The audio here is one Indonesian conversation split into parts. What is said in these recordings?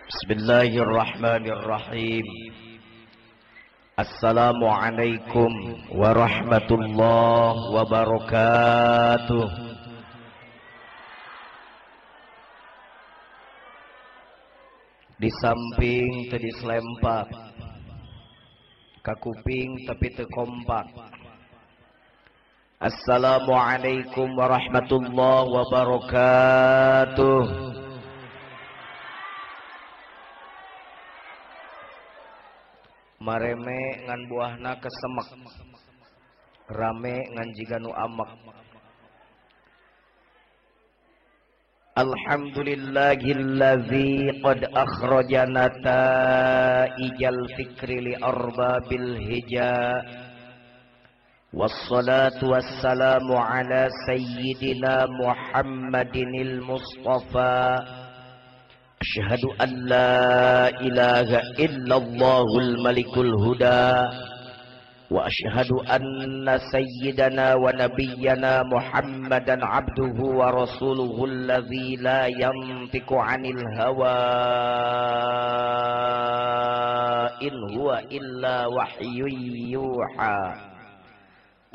Bismillahirrahmanirrahim. Assalamualaikum warahmatullahi wabarakatuh. Di samping teu diselempak, ka kuping tapi teu kompak. Assalamualaikum warahmatullahi wabarakatuh. Mareme ngan buahna kesemek, rame ngan jiga nu amek. Alhamdulillahilladzi qad akhrajana ta'ijal fikri li arbabil hija. Wassalatu wassalamu ala sayyidina Muhammadinil Mustafa. Asyhadu an la ilaha illallahul malikul huda wa asyhadu anna sayyidana wa nabiyyana Muhammadan abduhu wa rasuluhu alladzi la yantiqu 'anil hawa in huwa illa wahyun yuha.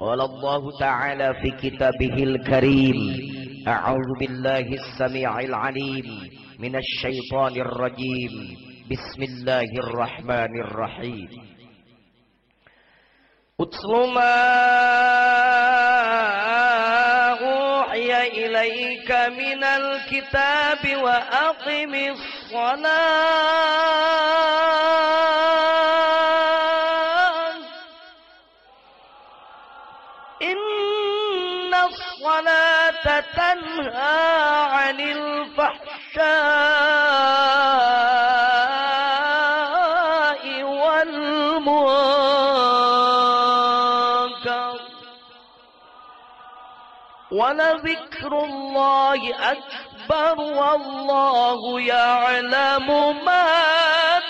Qala Allah ta'ala fi kitabihil karim, a'udzu billahi as-sami'il 'alim minasy syaithanir rajim. Bismillahirrahmanirrahim. Utlu ma uhiya ilaika minal kitabi wa aqimis shalah. Innas salata tanha 'anil fahsya'i wal munkar wa dzikrullahi akbar wallahu ya'lamu ma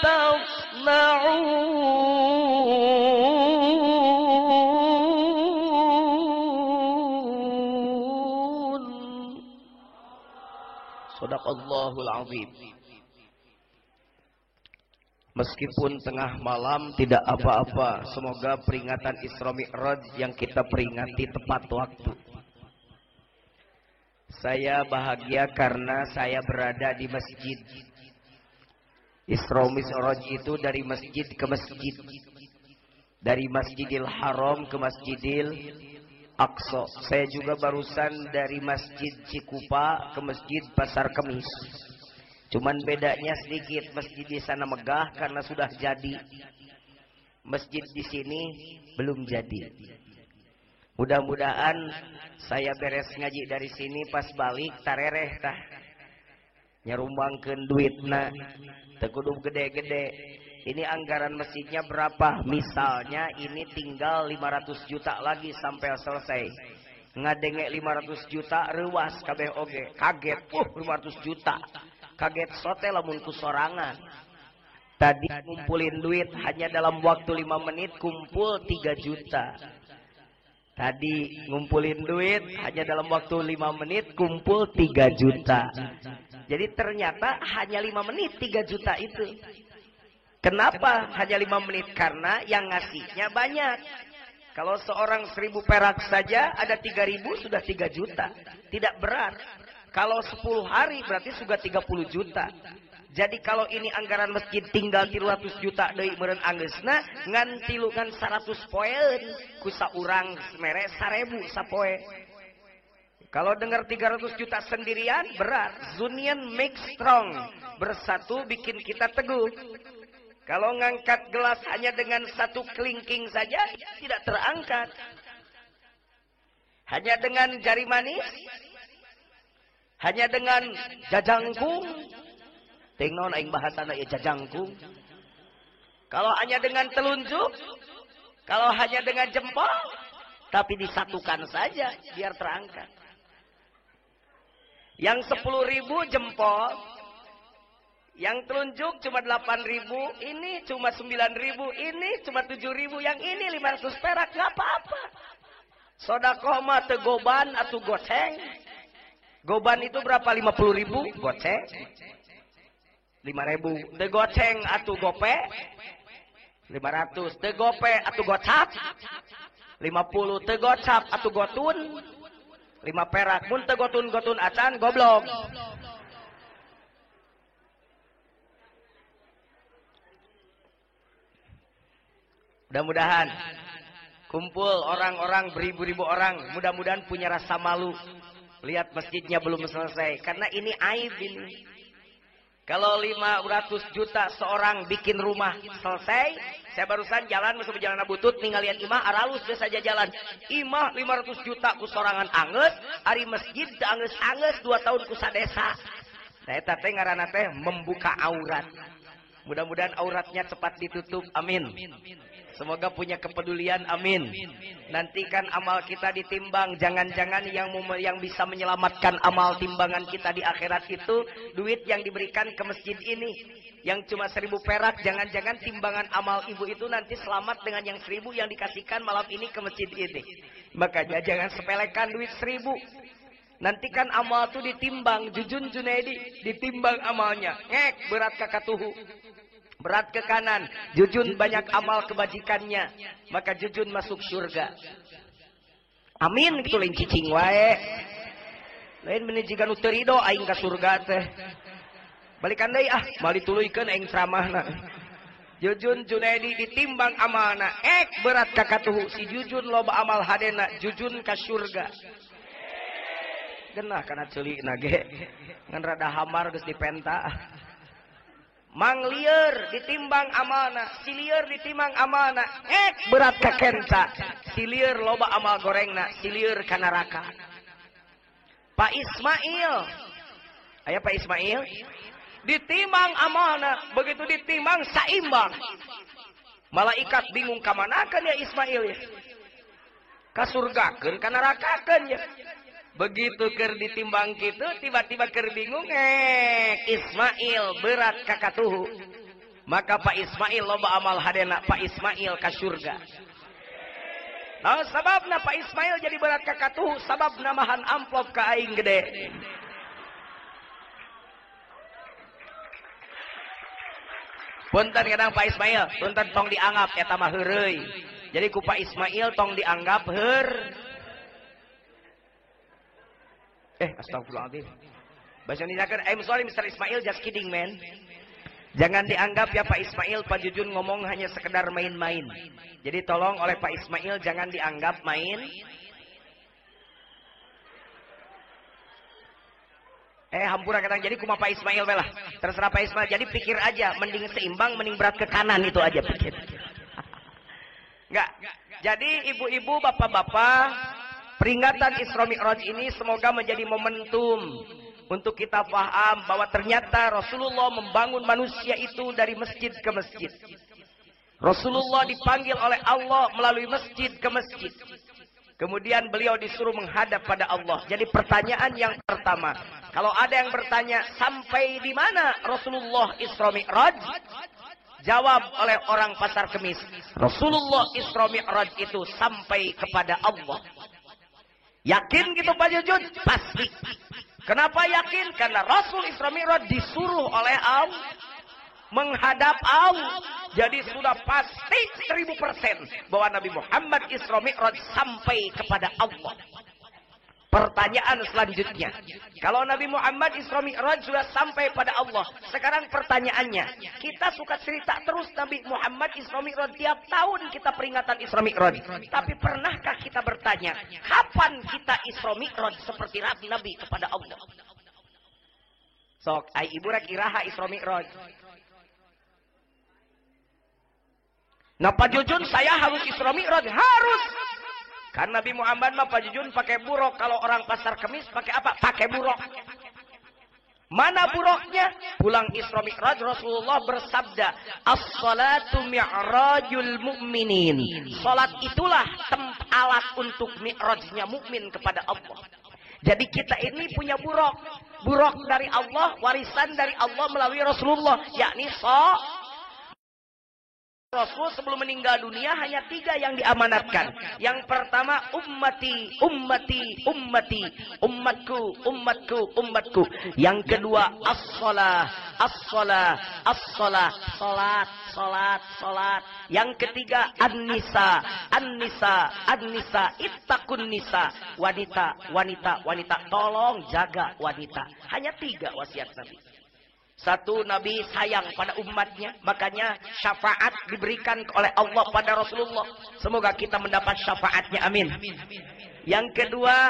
tasna'un. Shadaqallahul azim. Meskipun tengah malam tidak apa-apa, semoga peringatan Isra Mi'raj yang kita peringati tepat waktu. Saya bahagia karena saya berada di masjid. Isra Mi'raj itu dari masjid ke masjid, dari Masjidil Haram ke Masjidil Aqsa. Saya juga barusan dari Masjid Cikupa ke Masjid Pasar Kemis. Cuman bedanya sedikit, masjid di sana megah karena sudah jadi. Masjid di sini belum jadi. Mudah-mudahan saya beres ngaji dari sini pas balik tarereh tah. Nyarumbangkeun duitna teu kudu gede-gede. Ini anggaran masjidnya berapa? Misalnya ini tinggal 500 juta lagi sampai selesai. Ngadenge 500 juta reuas kabeh oge. Kaget, 500 juta. Kaget sote lamun ku sorangan. Tadi ngumpulin duit hanya dalam waktu 5 menit kumpul 3 juta. Tadi ngumpulin duit hanya dalam waktu 5 menit kumpul 3 juta. Jadi ternyata hanya 5 menit 3 juta itu. Kenapa hanya 5 menit? Karena yang ngasihnya banyak. Kalau seorang 1000 perak saja ada 3000 sudah 3 juta. Tidak berat. Kalau 10 hari berarti sudah 30 juta. Jadi kalau ini anggaran masjid tinggal 300 juta deui meureun anggeusna ngan 100 poeun ku saurang mere 1000 sapoe. Kalau dengar 300 juta sendirian berat. Union make strong. Bersatu bikin kita teguh. Kalau ngangkat gelas hanya dengan 1 kelingking saja tidak terangkat. Hanya dengan jari manis, hanya dengan jajangkung, tengok aing bahasana ya jajangkung. Kalau hanya dengan telunjuk, kalau hanya dengan jempol, tapi disatukan saja biar terangkat. Yang 10.000 jempol, yang telunjuk cuma 8.000, ini cuma 9.000, ini cuma 7.000, yang ini 500 perak, nggak apa-apa. Sodakoh mah teu goban atuh goceng. Goban itu berapa? 50.000 goceng. 5.000. Teu goceng atuh gope 500. Teu gope atuh gocap 50. Teu gocap atuh gotun 5 perak. Mun teu gotun acan goblok. Mudah-mudahan kumpul orang-orang beribu-ribu orang, mudah-mudahan punya rasa malu lihat masjidnya belum selesai, karena ini aib ini. Kalau 500 juta seorang bikin rumah selesai, saya barusan jalan masuk jalan Butut ninggalian imah aralus dia saja jalan. Imah 500 juta ku sorangan anges, ari masjid anges-anges 2 tahun ku sadesa. Saya teh ngaranna teh membuka aurat. Mudah-mudahan auratnya cepat ditutup. Amin. Semoga punya kepedulian. Amin. Nantikan amal kita ditimbang. Jangan-jangan yang bisa menyelamatkan amal timbangan kita di akhirat itu duit yang diberikan ke masjid ini yang cuma 1.000 perak. Jangan-jangan timbangan amal ibu itu nanti selamat dengan yang 1.000 yang dikasihkan malam ini ke masjid ini. Makanya jangan sepelekan duit 1.000. Nantikan amal itu ditimbang. Jujun Junaidi ditimbang amalnya. Ngek berat kakatuhu. Berat ke kanan, Jujun banyak amal kebajikannya, maka Jujun masuk surga. Amin gitu lain cicing wae. Lain menjigan uterido aing ka surga teh. Balikan deui bali tuluykeun aing ceramahna. Jujun Junaidi ditimbang amalna, berat ka katuhu si Jujun loba amal hadena, Jujun ka surga. Genah kana ceulikna ge. Ngan rada hamar geus dipenta. Mang lieur ditimbang amalna, si lieur ditimbang amalna, berat ka kenca. Si lieur loba amal gorengna, si lieur ka neraka. Pak Ismail, aya Pak Ismail, ditimbang amalna, begitu ditimbang saimbang. Malaikat bingung ka manakeun ya Ismail ya? Ka surgakeun ka nerakakeun ya? Begitu keur ditimbang kitu tiba-tiba keur bingung Ismail berat kakatuhu. Maka Pak Ismail loba amal hadena, Pak Ismail ka surga. Nah sababna Pak Ismail jadi berat kakatuhu, sabab namahan amplop ka aing gede. Punten kadang Pak Ismail, punten tong dianggap eta mah heureuy. Jadi ku Pak Ismail tong dianggap astagfirullahaladzim. Bahasa Indonesia, I'm sorry Mr. Ismail, just kidding man. Jangan dianggap ya Pak Ismail, Pak Jujun ngomong hanya sekedar main-main. Jadi tolong oleh Pak Ismail jangan dianggap main. Hampura kadang jadi kuma Pak Ismail belah. Terserah Pak Ismail, jadi pikir aja, mending seimbang, mending berat ke kanan, itu aja pikir. Enggak. Jadi ibu-ibu, bapak-bapak, peringatan Isra Mi'raj ini semoga menjadi momentum untuk kita paham bahwa ternyata Rasulullah membangun manusia itu dari masjid ke masjid. Rasulullah dipanggil oleh Allah melalui masjid ke masjid. Kemudian beliau disuruh menghadap pada Allah. Jadi pertanyaan yang pertama, kalau ada yang bertanya sampai di mana Rasulullah Isra Mi'raj? Jawab oleh orang pasar kemis, Rasulullah Isra Mi'raj itu sampai kepada Allah. Yakin gitu Pak Jujun? Pasti. Kenapa yakin? Karena Rasul Isra Mi'raj disuruh oleh Allah menghadap Allah. Jadi sudah pasti 1000% bahwa Nabi Muhammad Isra Mi'raj sampai kepada Allah. Pertanyaan selanjutnya, kalau Nabi Muhammad Isra Mi'raj sudah sampai pada Allah, sekarang pertanyaannya, kita suka cerita terus Nabi Muhammad Isra Mi'raj, tiap tahun kita peringatan Isra Mi'raj. Tapi pernahkah kita bertanya, kapan kita Isra Mi'raj seperti Nabi kepada Allah? Sok, ai ibu rek iraha Isra Mi'raj. Nah Pak Jujun, saya harus Isra Mi'raj, harus. Karena Nabi Muhammad mah Pak Jujun pakai buruk. Kalau orang pasar kemis pakai apa? Pakai buruk. Mana buruknya? Pulang Isra Mi'raj Rasulullah bersabda, "As-salatu mi'rajul mu'minin." Salat itulah alat untuk mi'rajnya mukmin kepada Allah. Jadi kita ini punya buruk. Buruk dari Allah, warisan dari Allah melalui Rasulullah, yakni Rasul sebelum meninggal dunia hanya 3 yang diamanatkan. Yang pertama, ummati, ummati, ummati, umatku, umatku, umatku. Yang kedua, as-shalah, as-shalah, as-shalah, salat, salat, salat. Yang ketiga, an-nisa, an-nisa, an-nisa, ittaqun nisa, wanita, wanita, wanita. Tolong jaga wanita. Hanya 3 wasiat Nabi. 1, Nabi sayang pada umatnya, makanya syafaat diberikan oleh Allah pada Rasulullah. Semoga kita mendapat syafaatnya, amin. Yang kedua,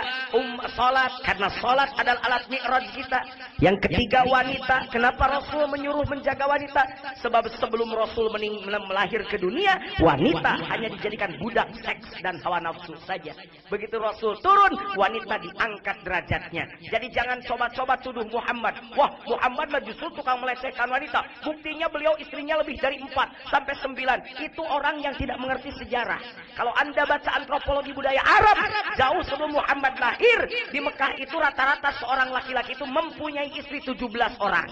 salat, karena salat adalah alat mi'raj kita. Yang ketiga, wanita. Kenapa Rasul menyuruh menjaga wanita? Sebab sebelum Rasul melahir ke dunia, wanita hanya dijadikan budak seks dan hawa nafsu saja. Begitu Rasul turun, wanita diangkat derajatnya. Jadi jangan coba-coba tuduh Muhammad. Wah, Muhammad mah justru tukang melecehkan wanita. Buktinya beliau istrinya lebih dari 4 sampai 9. Itu orang yang tidak mengerti sejarah. Kalau Anda baca antropologi budaya Arab, jauh sebelum Muhammad lahir, di Mekah itu rata-rata seorang laki-laki itu mempunyai istri 17 orang.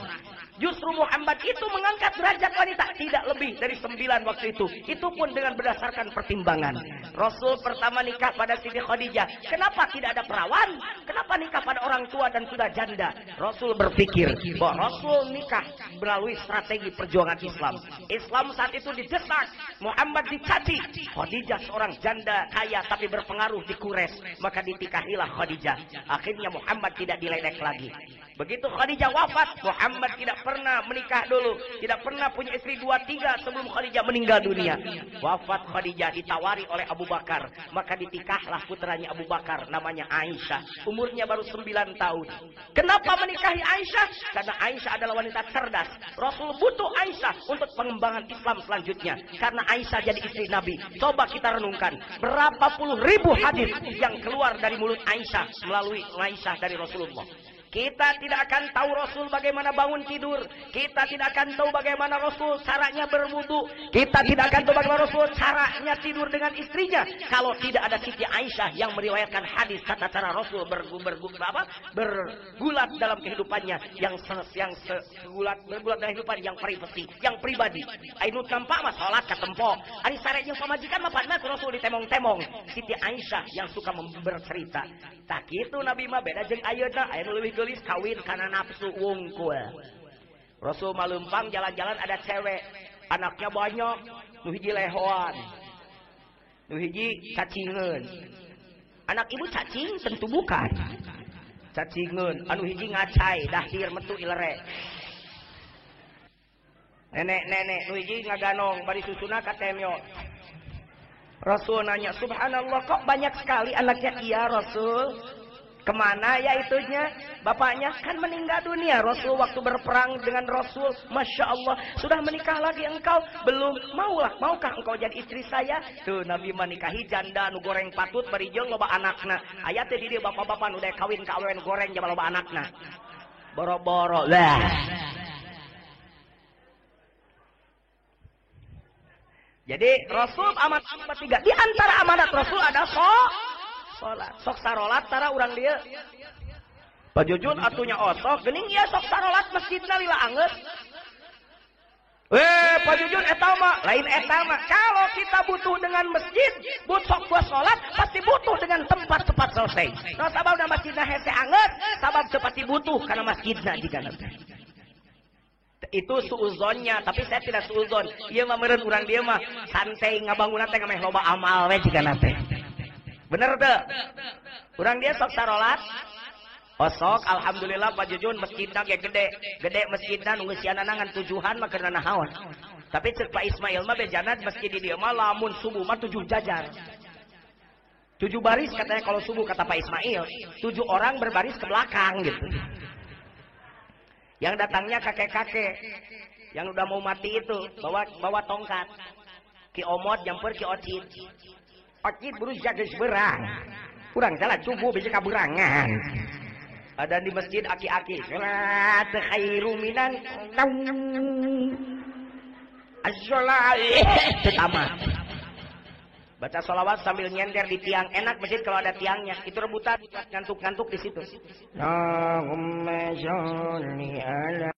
Justru Muhammad itu mengangkat derajat wanita tidak lebih dari 9 waktu itu. Itu pun dengan berdasarkan pertimbangan. Rasul pertama nikah pada Siti Khadijah. Kenapa tidak ada perawan? Kenapa nikah pada orang tua dan sudah janda? Rasul berpikir bahwa Rasul nikah melalui strategi perjuangan Islam. Islam saat itu didesak, Muhammad dicaci. Khadijah seorang janda kaya tapi berpengaruh di Quraisy, maka ditikahilah Khadijah. Akhirnya Muhammad tidak diledek lagi. Begitu Khadijah wafat, Muhammad tidak pernah menikah dulu, tidak pernah punya istri 2-3 sebelum Khadijah meninggal dunia. Wafat Khadijah ditawari oleh Abu Bakar, maka ditikahlah putranya Abu Bakar, namanya Aisyah. Umurnya baru 9 tahun. Kenapa menikahi Aisyah? Karena Aisyah adalah wanita cerdas. Rasul butuh Aisyah untuk pengembangan Islam selanjutnya. Karena Aisyah jadi istri Nabi. Coba kita renungkan, berapa puluh ribu hadis yang keluar dari mulut Aisyah melalui Aisyah dari Rasulullah. Kita tidak akan tahu Rasul bagaimana bangun tidur. Kita tidak akan tahu bagaimana Rasul caranya berwudu. Kita tidak akan tahu bagaimana Rasul caranya tidur dengan istrinya. Kalau tidak ada Siti Aisyah yang meriwayatkan hadis tata cara Rasul bergulat dalam kehidupannya. Bergulat dalam kehidupan yang privasi, yang pribadi. Ainut nampak mah salat katempo. Ari sare jeung pamajikan mah padna Rasul ditemong-temong. Siti Aisyah yang suka bercerita. Tak kitu Nabi mah beda jeung ayeuna, aya nu leuwih geulis kawin kana nafsu wungkul. Rasul malempang jalan-jalan ada cewek, anaknya banyak, nu hiji lehoan, nu hiji cacingeun. Anak ibu cacing tentu bukan. Cacingeun, anu hiji ngacai, dahir metu ilere. Nenek-nenek nu hiji ngaganong bari susuna ka temyo. Rasul nanya, subhanallah kok banyak sekali anaknya? Iya Rasul. Kemana ya itunya? Bapaknya kan meninggal dunia. Rasul waktu berperang dengan Rasul, Masya Allah, sudah menikah lagi engkau? Belum. Maukah engkau jadi istri saya? Tuh Nabi menikahi janda nu goreng patut barijeng loba anakna. Ayatnya di dia bapak-bapak nu udah kawin ka awewe goreng jama loba anakna. Boro-boro lah. Jadi Rasul amanat 3. Di antara amanat Rasul ada salat. Sok sarolat tara urang dia. Pajujun atunya osok geuning ieu sok sarolat masjidna lila angeus. Pajujun eta mah lain eta mah. Kalau kita butuh dengan masjid, butuh buat salat, pasti butuh dengan tempat selesai. Nah sababna masjidna hese angeus, sabab cepat butuh karena masjidna jika nanti. Itu suuzonnya, tapi saya tidak suuzon. Iya mah meureun urang dia mah santai ngabangunna teh ngameh loba amal we jika nanti. Bener teu? Urang dia sok sarolat. Osok alhamdulillah Pak Jujun masjidna ge gede masjidna nu geus siana ngan tujuhan mah keur nahaon. Tapi ceuk Pak Ismail mah bejana masjid di dieu mah lamun subuh mah 7 jajar. 7 baris katanya kalau subuh kata Pak Ismail. 7 orang berbaris ke belakang gitu. Yang datangnya kakek-kakek yang udah mau mati itu bawa tongkat. Ki Omot jampeur Ki Ocit. Ocit berusaha geus berang. Urang salah subuh bisa kaberangan. Ada di masjid aki-aki. Salat khairu minan naum. As-salat tamat. Baca sholawat sambil nyender di tiang. Enak masjid kalau ada tiangnya. Itu rebutan ngantuk-ngantuk di situ. Allahumma sholli ala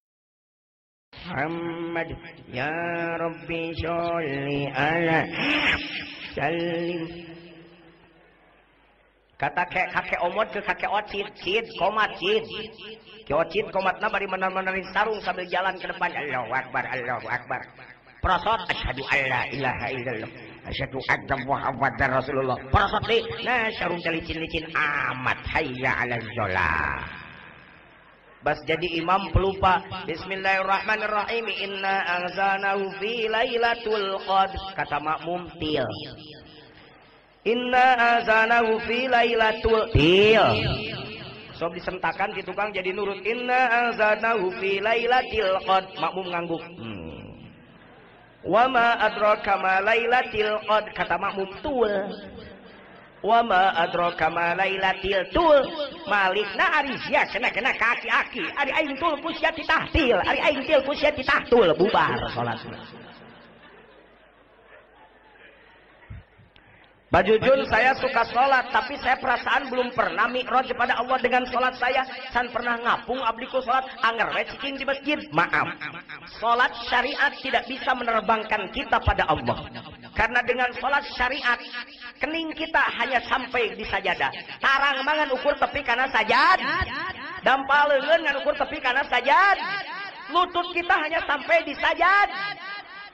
Muhammad ya Rabbi sholli ala salim. Kata kakek omot ke kakek ocit, cid, komat, cid. Ke ocit, komatna bari menarik sarung sambil jalan ke depan. Allahu Akbar, Allahu Akbar. Prosot, asyhadu alla ilaha illallah. Asyhadu anna Muhammadar Rasulullah. Prosot li, nah sarung licin-licin amat. Hayya 'alal shalah. Bas jadi imam pelupa. Bismillahirrahmanirrahim. Inna anzalnahu fi lailatul qadr. Kata makmum til. Inna azanahu fi lailatul til. Sob disentakan di tukang jadi nurut. Inna azanahu fi lailatil qadr. Makmum ngangguk. Wa ma adraka ma lailatil qadr. Kata makmum tul. Wa ma adraka ma lailatil tul. Malikna ari sia kena kaki-aki. Ari aing tul ku sia ditahtil. Ari aing til ku sia ditahtul. Bubar salatna. Bajujun saya suka sholat, tapi saya perasaan belum pernah mi'raj kepada Allah dengan sholat saya. San pernah ngapung abliku sholat, anger cicing di masjid. Maaf, sholat syariat tidak bisa menerbangkan kita pada Allah. Karena dengan sholat syariat, kening kita hanya sampai di sajadah. Tarang mangan ukur tepi karena sajad. Dampal leungeun ngan ukur tepi karena sajad. Lutut kita hanya sampai di sajad.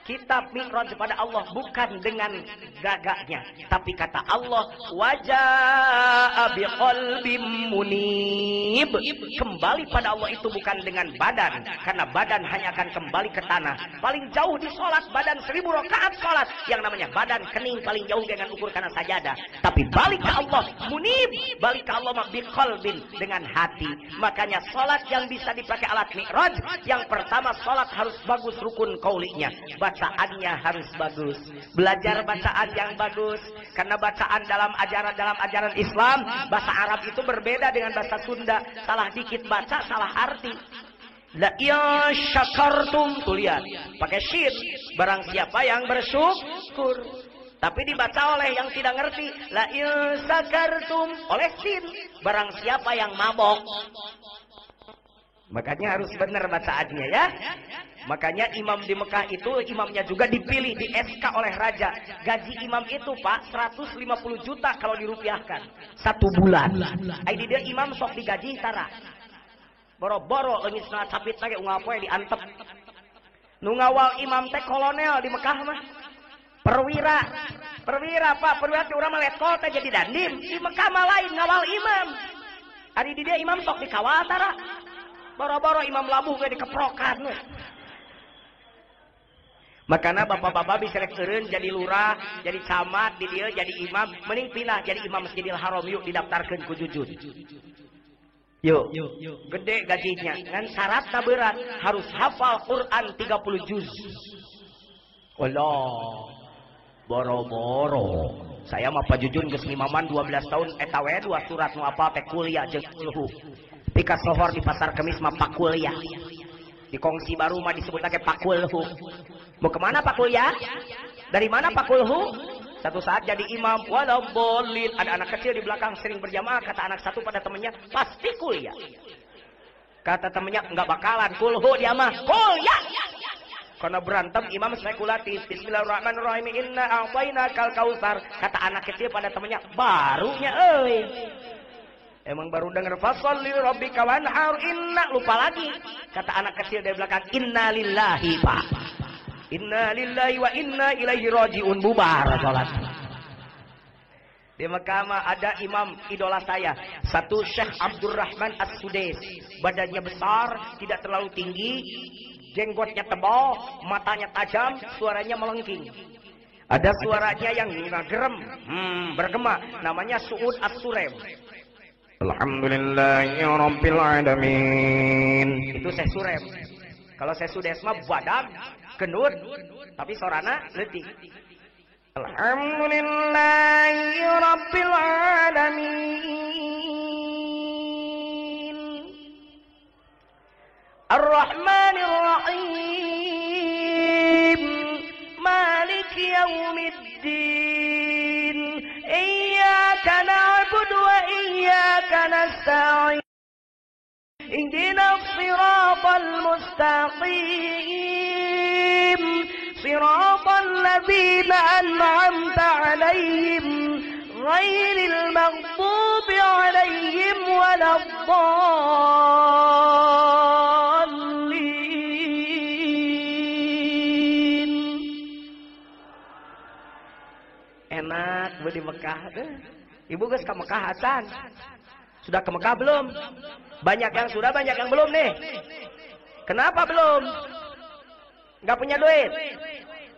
Kita mi'raj kepada Allah bukan dengan gagaknya, tapi kata Allah wajaa biqalbim munib. Kembali pada Allah itu bukan dengan badan, karena badan hanya akan kembali ke tanah. Paling jauh di sholat badan 1000 rakaat sholat, yang namanya badan kening paling jauh dengan ukur karena sajadah. Tapi balik ke Allah munib, balik ke Allah biqalbin, dengan hati. Makanya sholat yang bisa dipakai alat mi'raj, yang pertama sholat harus bagus rukun qaulinya. Bacaannya harus bagus, belajar bacaan yang bagus, karena bacaan dalam ajaran Islam bahasa Arab itu berbeda dengan bahasa Sunda. Salah dikit baca salah arti. La ya syakartum, tuh lihat pakai syin, barang siapa yang bersyukur. Tapi dibaca oleh yang tidak ngerti, la ya syakartum, oleh syin, barang siapa yang mabok. Makanya harus benar bacaannya ya. Makanya imam di Mekah itu imamnya juga dipilih, di SK oleh raja. Gaji imam itu Pak 150 juta kalau dirupiahkan 1 bulan. Aidi dia imam sok digaji tara. Boro-boro leungit na capit lagi unggal poe diantep. Nu ngawal imam teh kolonel di Mekah mah. Perwira Pak, perwira teh urang mah letkol teh jadi dandim. Di Mekah mah lain ngawal imam. Ari di dia imam sok dikawal tara. Boro-boro imam labuh ge dikeprokan. Makanya bapak-bapak bisa rekeureun jadi lurah, jadi camat di dia, jadi imam, mending pindah jadi imam Masjidil Haram yuk didaftarkeun ku Jujun. Yuk, gede gajinya. Ngan syaratna berat, harus hafal Quran 30 juz. Allah, boro-boro. Saya mah Pak Jujun geus ngimaman 12 tahun, eta we 2 surat nu apal teh kuliah jeung ulhu. Pika sohor di pasar Kemis mah Pak kuliah. Di Kongsi Baru mah disebutna ke Pak Kulhu. Mau kemana Pak Kuliah? Dari mana Pak Kulhu? Satu saat jadi imam, walau bolin. Ada anak kecil di belakang sering berjamaah. Kata anak satu pada temannya, pasti kuliah. Kata temannya, enggak bakalan. Kulhu dia mah, kuliah. Karena berantem imam spekulatif. Bismillahirrahmanirrahim. Inna a'tainakal kautsar. Kata anak kecil pada temannya, barunya euy. Emang baru denger fasholli rabbika wanhar, inna lupa lagi. Kata anak kecil dari belakang, inna lillahi Pak. Inna lillahi wa inna ilaihi rajiun, bubar salat. Di Mekah ada imam idola saya, satu Syekh Abdurrahman As-Sudais. Badannya besar, tidak terlalu tinggi, jenggotnya tebal, matanya tajam, suaranya melengking. Ada suaranya yang gerem, bergema, namanya Suud As-Surem. Alhamdulillahirabbil alamin. Itu saya Surem. Kalau saya Sudes mah badag, gendut, tapi sorana leutik. Alhamdulillahirabbil alamin. Ar-Rahmanir Rahim. Maliki yaumiddin. Iyyaka na'budu wa iyyaka nasta'in. Ihdinas siratal mustaqim siratal ladzina an'amta 'alaihim ghairil maghdubi 'alaihim waladdallin. Enak di Mekah deh. Ibu geus ke Mekah Hasan. Sudah ke Mekah belum? Banyak yang sudah, banyak yang belum nih. Kenapa belum? Nggak punya duit?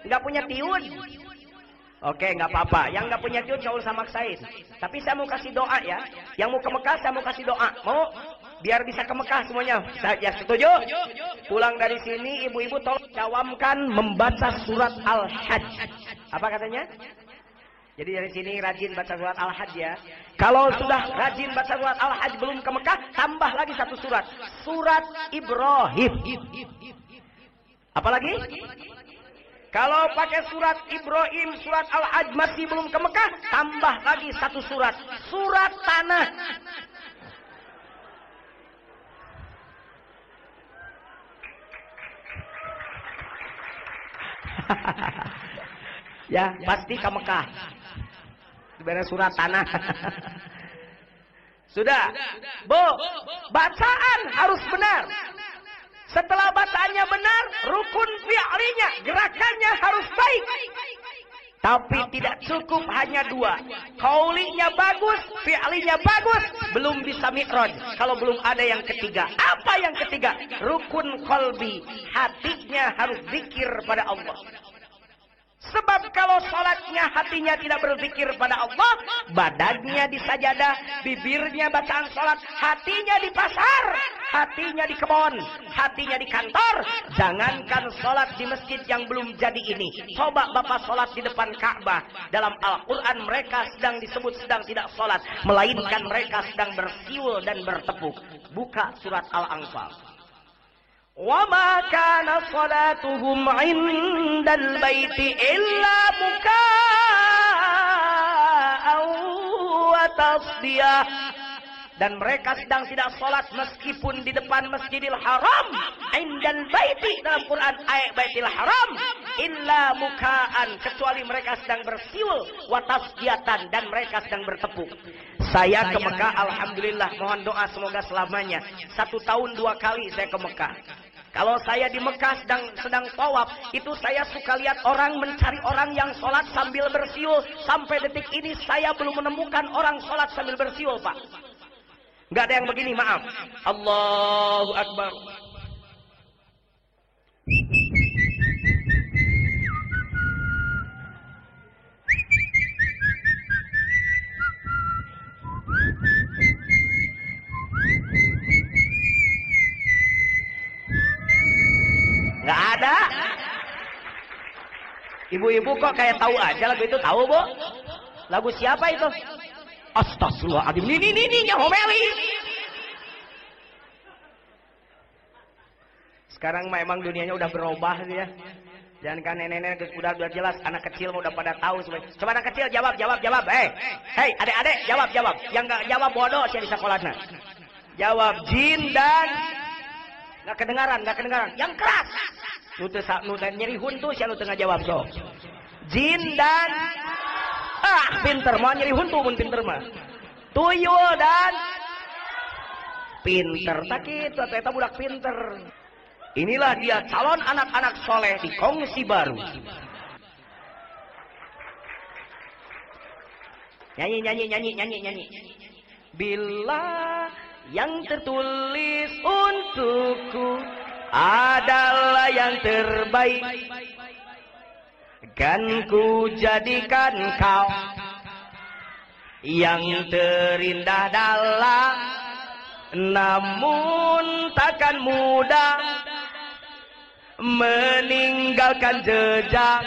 Nggak punya tiun? Oke, nggak apa-apa. Yang nggak punya tiun nggak usah maksain. Tapi saya mau kasih doa ya. Yang mau ke Mekah saya mau kasih doa. Mau? Biar bisa ke Mekah semuanya. Ya setuju? Pulang dari sini ibu-ibu tolong jawamkan membaca surat Al-Hajj. Apa katanya? Jadi dari sini rajin baca surat Al-Hajj ya. Kalau sudah rajin baca surat Al-Hajj belum ke Mekah, tambah lagi satu surat. Surat Ibrahim. Apalagi? Kalau pakai surat Ibrahim, surat Al-Hajj masih belum ke Mekah, tambah lagi satu surat. Surat Tanah. Ya, pasti ke Mekah. Beres surat Tanah. Sudah. Bu, bacaan harus benar. Setelah bacaannya benar, rukun fi'linya, gerakannya harus baik. Tapi tidak cukup hanya dua. Qaulinya bagus, fi'linya bagus, belum bisa mi'raj. Kalau belum ada yang ketiga. Apa yang ketiga? Rukun qalbi. Hatinya harus zikir pada Allah. Sebab kalau sholatnya hatinya tidak berzikir pada Allah, badannya di sajadah, bibirnya bacaan sholat, hatinya di pasar, hatinya di kebun, hatinya di kantor. Jangankan sholat di masjid yang belum jadi ini. Coba Bapak sholat di depan Ka'bah. Dalam Al-Quran mereka sedang disebut sedang tidak sholat, melainkan mereka sedang bersiul dan bertepuk. Buka surat Al-Anfal. وَمَا كَانَ صَلَاتُهُمْ عِنْدَ الْبَيْتِ إِلَّا مُكَاءً وَتَصْدِيَةً. Dan mereka sedang tidak sholat meskipun di depan Masjidil Haram. Indal baiti dalam Quran ayat Baitil Haram. Illa muka'an, kecuali mereka sedang bersiul. Watasdiatan, dan mereka sedang bertepuk. Saya ke Mekah, alhamdulillah, mohon doa semoga selamanya. 1 tahun 2 kali saya ke Mekah. Kalau saya di Mekah sedang tawaf, itu saya suka lihat orang mencari orang yang sholat sambil bersiul. Sampai detik ini saya belum menemukan orang sholat sambil bersiul, Pak. Nggak ada yang begini, maaf. Allahu Akbar. Nggak ada. Ibu-ibu kok kayak tahu aja lagu itu, tahu, Bu? Lagu siapa itu? Astagfirullahaladzim. Ini homeli. Sekarang memang dunianya udah berubah ya. Jangan kan nenek-nenek udah jelas, anak kecil udah pada tahu semuanya. Coba anak kecil jawab. Hei, adik-adik jawab. Yang nggak jawab bodoh sih di sekolahnya. Jawab jin dan nggak kedengaran. Yang keras. Nu nyeri huntu sih nu tengah jawab so. Jin dan pinter, mau nyeri huntu mun pinter mah. Tuyul dan pinter. Tak gitu, eta budak pinter. Inilah dia calon anak-anak soleh di kongsi baru. Nyanyi. Bila yang tertulis untukku adalah yang terbaik, kan ku jadikan kau yang terindah dalam, namun takkan mudah meninggalkan jejak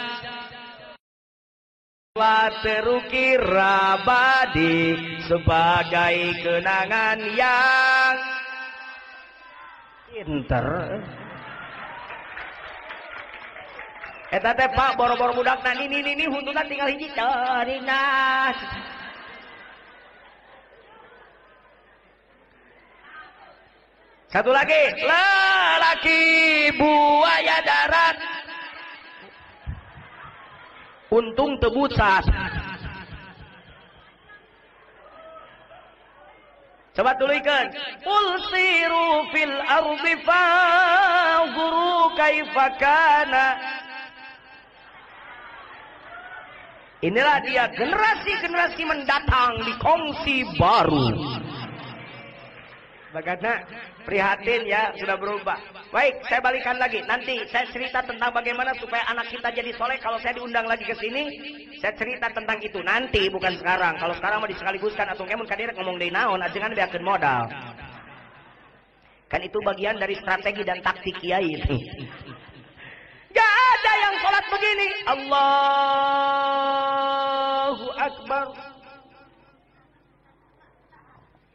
telah terukir abadi sebagai kenangan yang pinter. Eta teh Pak boro-boro budakna ini huntuna tinggal hiji teurinah. Satu lagi. La laki buaya darat. Untung tebucat. Coba tulikan. Qul siru fil ardi fanzuru kaifa kana. Inilah dia generasi-generasi mendatang di kongsi baru. Bagaimana? Prihatin ya, sudah berubah. Baik, saya balikan lagi. Nanti saya cerita tentang bagaimana supaya anak kita jadi soleh. Kalau saya diundang lagi ke sini, saya cerita tentang itu. Nanti, bukan sekarang. Kalau sekarang mau disekaligus atau kemun kadir ngomong dari naon, jangan biarkan modal. Kan itu bagian dari strategi dan taktik kiai. Gak ada yang sholat begini. Allahu Akbar.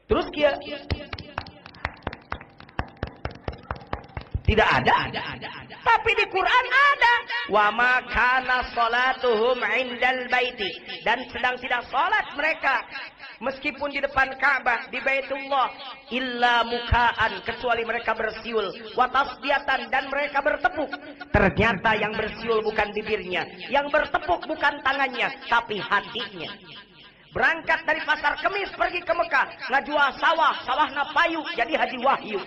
Terus kia. Tidak ada. Tapi di Quran ada. Wa ma kana sholatuhum indal baiti. Dan sedang tidak sholat mereka. Meskipun di depan Ka'bah, di Baitullah, illa mukaan, kecuali mereka bersiul, wa tasdiatan, dan mereka bertepuk. Ternyata yang bersiul bukan bibirnya, yang bertepuk bukan tangannya, tapi hatinya. Berangkat dari pasar Kemis pergi ke Mekah, ngajual sawah, sawahna payu, jadi Haji Wahyu.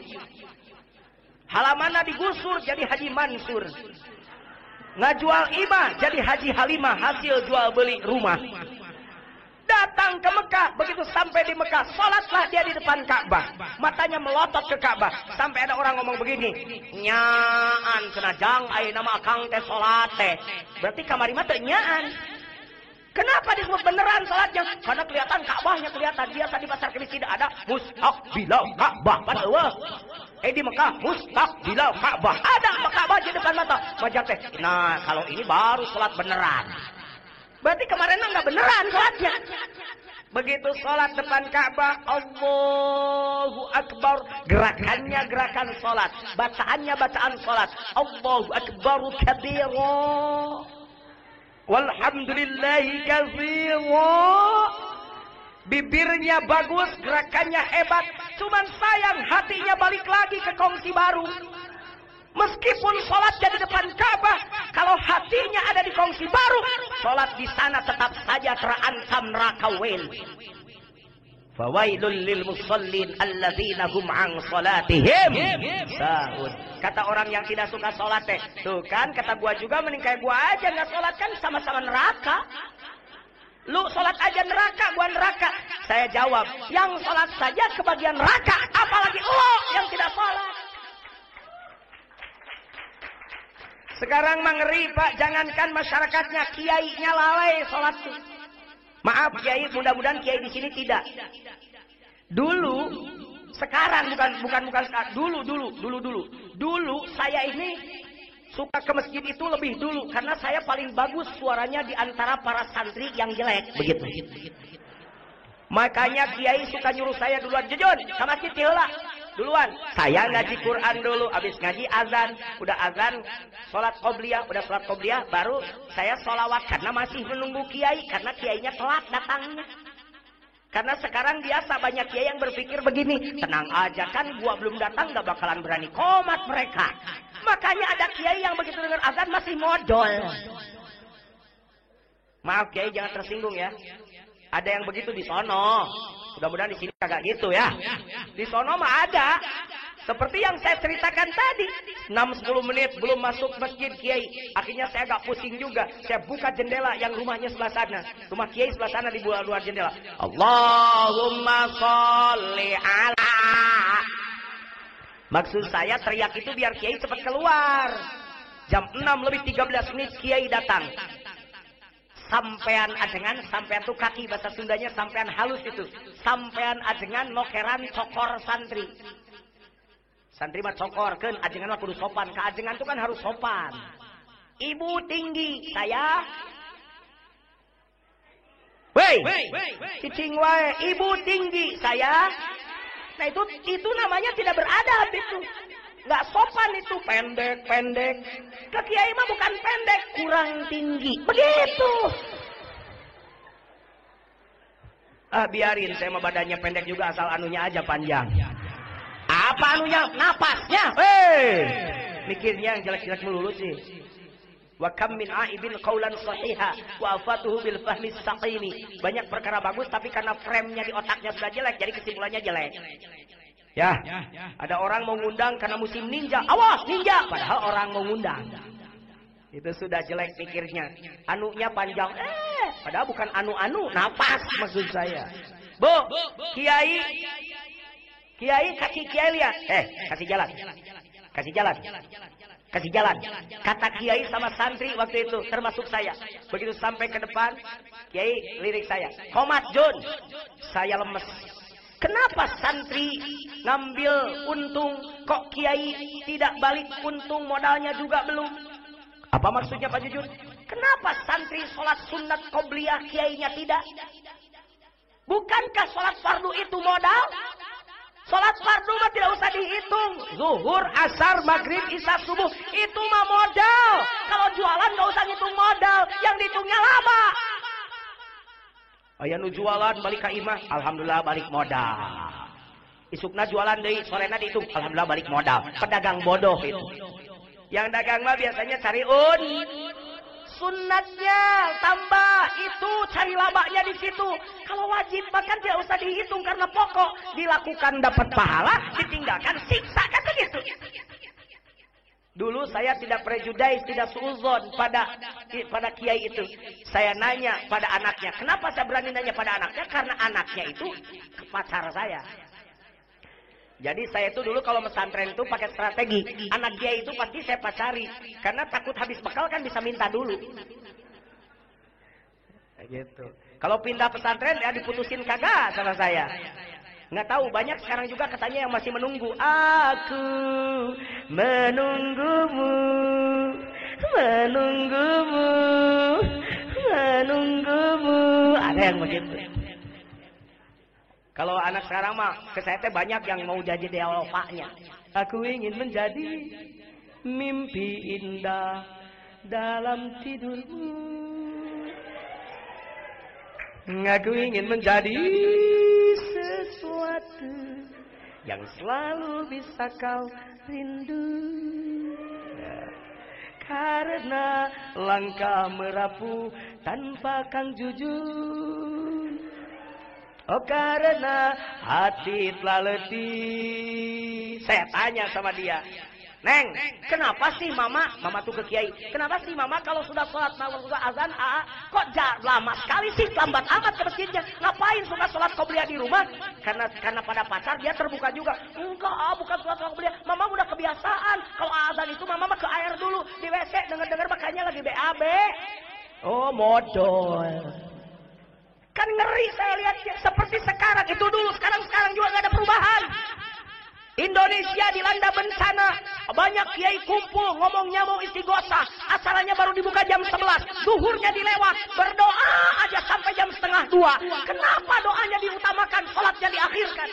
Halamanna digusur, jadi Haji Mansur. Ngajual imah, jadi Haji Halimah, hasil jual beli rumah. Datang ke Mekah, begitu sampai di Mekah, sholatlah dia di depan Ka'bah. Matanya melotot ke Ka'bah, sampai ada orang ngomong begini, nyaan senajang ai nama akang teh sholat teh. Berarti kamari mah teh nyaan. Kenapa disebut beneran sholatnya? Karena kelihatan Ka'bahnya kelihatan. Biasa di pasar Kemis tidak ada mustaqbilau Ka'bah. Padahal di Mekah mustaqbilau Ka'bah. Ada Ka'bah di depan mata. Wajah teh. Nah, kalau ini baru sholat beneran. Berarti kemarin enggak beneran sholatnya. Begitu sholat depan Ka'bah, Allahu Akbar, gerakannya gerakan sholat, bacaannya bacaan sholat. Allahu Akbaru kabira, walhamdulillahi katsira. Bibirnya bagus, gerakannya hebat, cuman sayang hatinya balik lagi ke kongsi baru. Meskipun sholatnya di depan Ka'bah, kalau hatinya ada di kongsi baru, sholat di sana tetap saja terancam neraka wail. Fawailul lil musallin alladzina hum an salatihim sahun. Kata orang yang tidak suka sholat teh, tuh kan kata gua juga mending kayak gua aja nggak sholat, kan sama-sama neraka. Lu sholat aja neraka, gua neraka. Saya jawab, yang sholat saja kebagian neraka, apalagi lo yang tidak sholat. Sekarang mengeri Pak, jangankan masyarakatnya, kiainya lalai sholat. Maaf kiai, mudah-mudahan kiai di sini tidak. Dulu, sekarang bukan sekarang. Dulu saya ini suka ke masjid itu lebih dulu karena saya paling bagus suaranya di antara para santri yang jelek, begitu. Makanya kiai suka nyuruh saya duluan, Jujun, ke masjid heula. Duluan, saya ngaji Quran dulu, habis ngaji azan, udah azan, sholat qobliyah, baru saya sholawat karena masih menunggu kiai, karena kiainya telat datangnya. Karena sekarang biasa banyak kiai yang berpikir begini, tenang aja kan gua belum datang gak bakalan berani komat mereka. Makanya ada kiai yang begitu dengar azan masih modal. Maaf kiai, jangan tersinggung ya. Ada yang begitu di sono. Mudah-mudahan di sini kagak gitu ya. Di sono mah ada. Seperti yang saya ceritakan tadi. 6-10 menit belum masuk masjid kiai. Akhirnya saya agak pusing juga. Saya buka jendela yang rumahnya sebelah sana. Rumah kiai sebelah sana di luar jendela. Allahumma sholli ala. Maksud saya teriak itu biar kiai cepat keluar. Jam 6:13 kiai datang. Sampean ajengan, sampean tuh kaki bahasa Sundanya sampean halus itu. Sampean ajengan nokeran cokor santri. Santri mah cokor kan, ajengan mah kudu sopan. Ka ajengan tuh kan harus sopan. Ibu tinggi, saya. Wei, cicing wae, ibu tinggi, saya. Nah itu namanya tidak beradab itu. Nggak sopan itu, pendek. Ke kiai mah bukan pendek, kurang tinggi. Begitu. Biarin, saya mah badannya pendek juga asal anunya aja panjang. Apa anunya? Napasnya. Mikirnya yang jelek-jelek melulu sih. Wa kam min aibin qaulan sahiha wa afatuhu bil fahmi saqimi. Banyak perkara bagus tapi karena frame-nya di otaknya sudah jelek jadi kesimpulannya jelek. Ya, ada orang mau ngundang karena musim ninja. Awas ninja, padahal orang mau ngundang. Itu sudah jelek pikirnya. Anunya panjang, padahal bukan anu-anu, napas maksud saya. Bu, kiai kasih kiai lihat. Kasih jalan. Kasih jalan. Kata kiai sama santri waktu itu, termasuk saya. Begitu sampai ke depan, kiai lirik saya. Komat Jun, saya lemes. Kenapa santri ngambil untung, kok kiai tidak balik untung, modalnya juga belum? Apa maksudnya Pak Jujun? Kenapa santri sholat sunat qobliyah kiainya tidak? Bukankah sholat fardu itu modal? Sholat fardu mah tidak usah dihitung. Zuhur, asar, maghrib, isya, subuh. Itu mah modal. Kalau jualan nggak usah ngitung modal. Yang dihitungnya laba. Aya nu jualan balik ka imah, alhamdulillah balik modal. Isukna jualan deui, sorena dihitung, alhamdulillah balik modal. Pedagang bodoh itu. Yang dagang mah biasanya cari sunatnya tambah itu, cari labanya di situ. Kalau wajib bahkan tidak usah dihitung karena pokok, dilakukan dapat pahala, ditinggalkan siksa, kan begitu. Dulu saya tidak prejudis, tidak suuzon pada kiai itu. Saya nanya pada anaknya. Kenapa saya berani nanya pada anaknya? Karena anaknya itu pacar saya. Jadi saya itu dulu kalau pesantren itu pakai strategi. Anak kiai itu pasti saya pacari. Karena takut habis bekal kan bisa minta dulu. Gitu. Kalau pindah pesantren ya diputusin kagak sama saya. Nggak tahu, banyak sekarang juga katanya yang masih menunggu. Aku menunggumu, menunggumu, menunggumu. Ada yang begitu. Kalau anak sekarang mah ke saya teh banyak yang mau jadi dewa-nya. Aku ingin menjadi mimpi indah dalam tidurmu. Aku ingin menjadi sesuatu yang selalu bisa kau rindu, karena langkah merapu tanpa Kang Jujun. Oh, karena hati telah letih. Saya tanya sama dia, Neng, kenapa sih mama tuh ke kiai, kenapa sih mama kalau sudah sholat malam sudah azan, kok lama sekali sih, lambat amat ke masjidnya, ngapain suka sholat qobliyah di rumah? Karena pada pacar dia terbuka juga. Enggak, bukan sholat qobliyah, mama udah kebiasaan, kalau azan itu mama ke air dulu, di WC, denger makanya lagi BAB. Oh, modal. Kan ngeri saya lihat seperti sekarang, itu dulu, sekarang juga gak ada perubahan. Indonesia dilanda bencana, banyak kiai kumpul ngomongnya mau istighosah, acaranya baru dibuka jam 11, zuhurnya dilewat, berdoa aja sampai jam 1:30. Kenapa doanya diutamakan, sholatnya diakhirkan?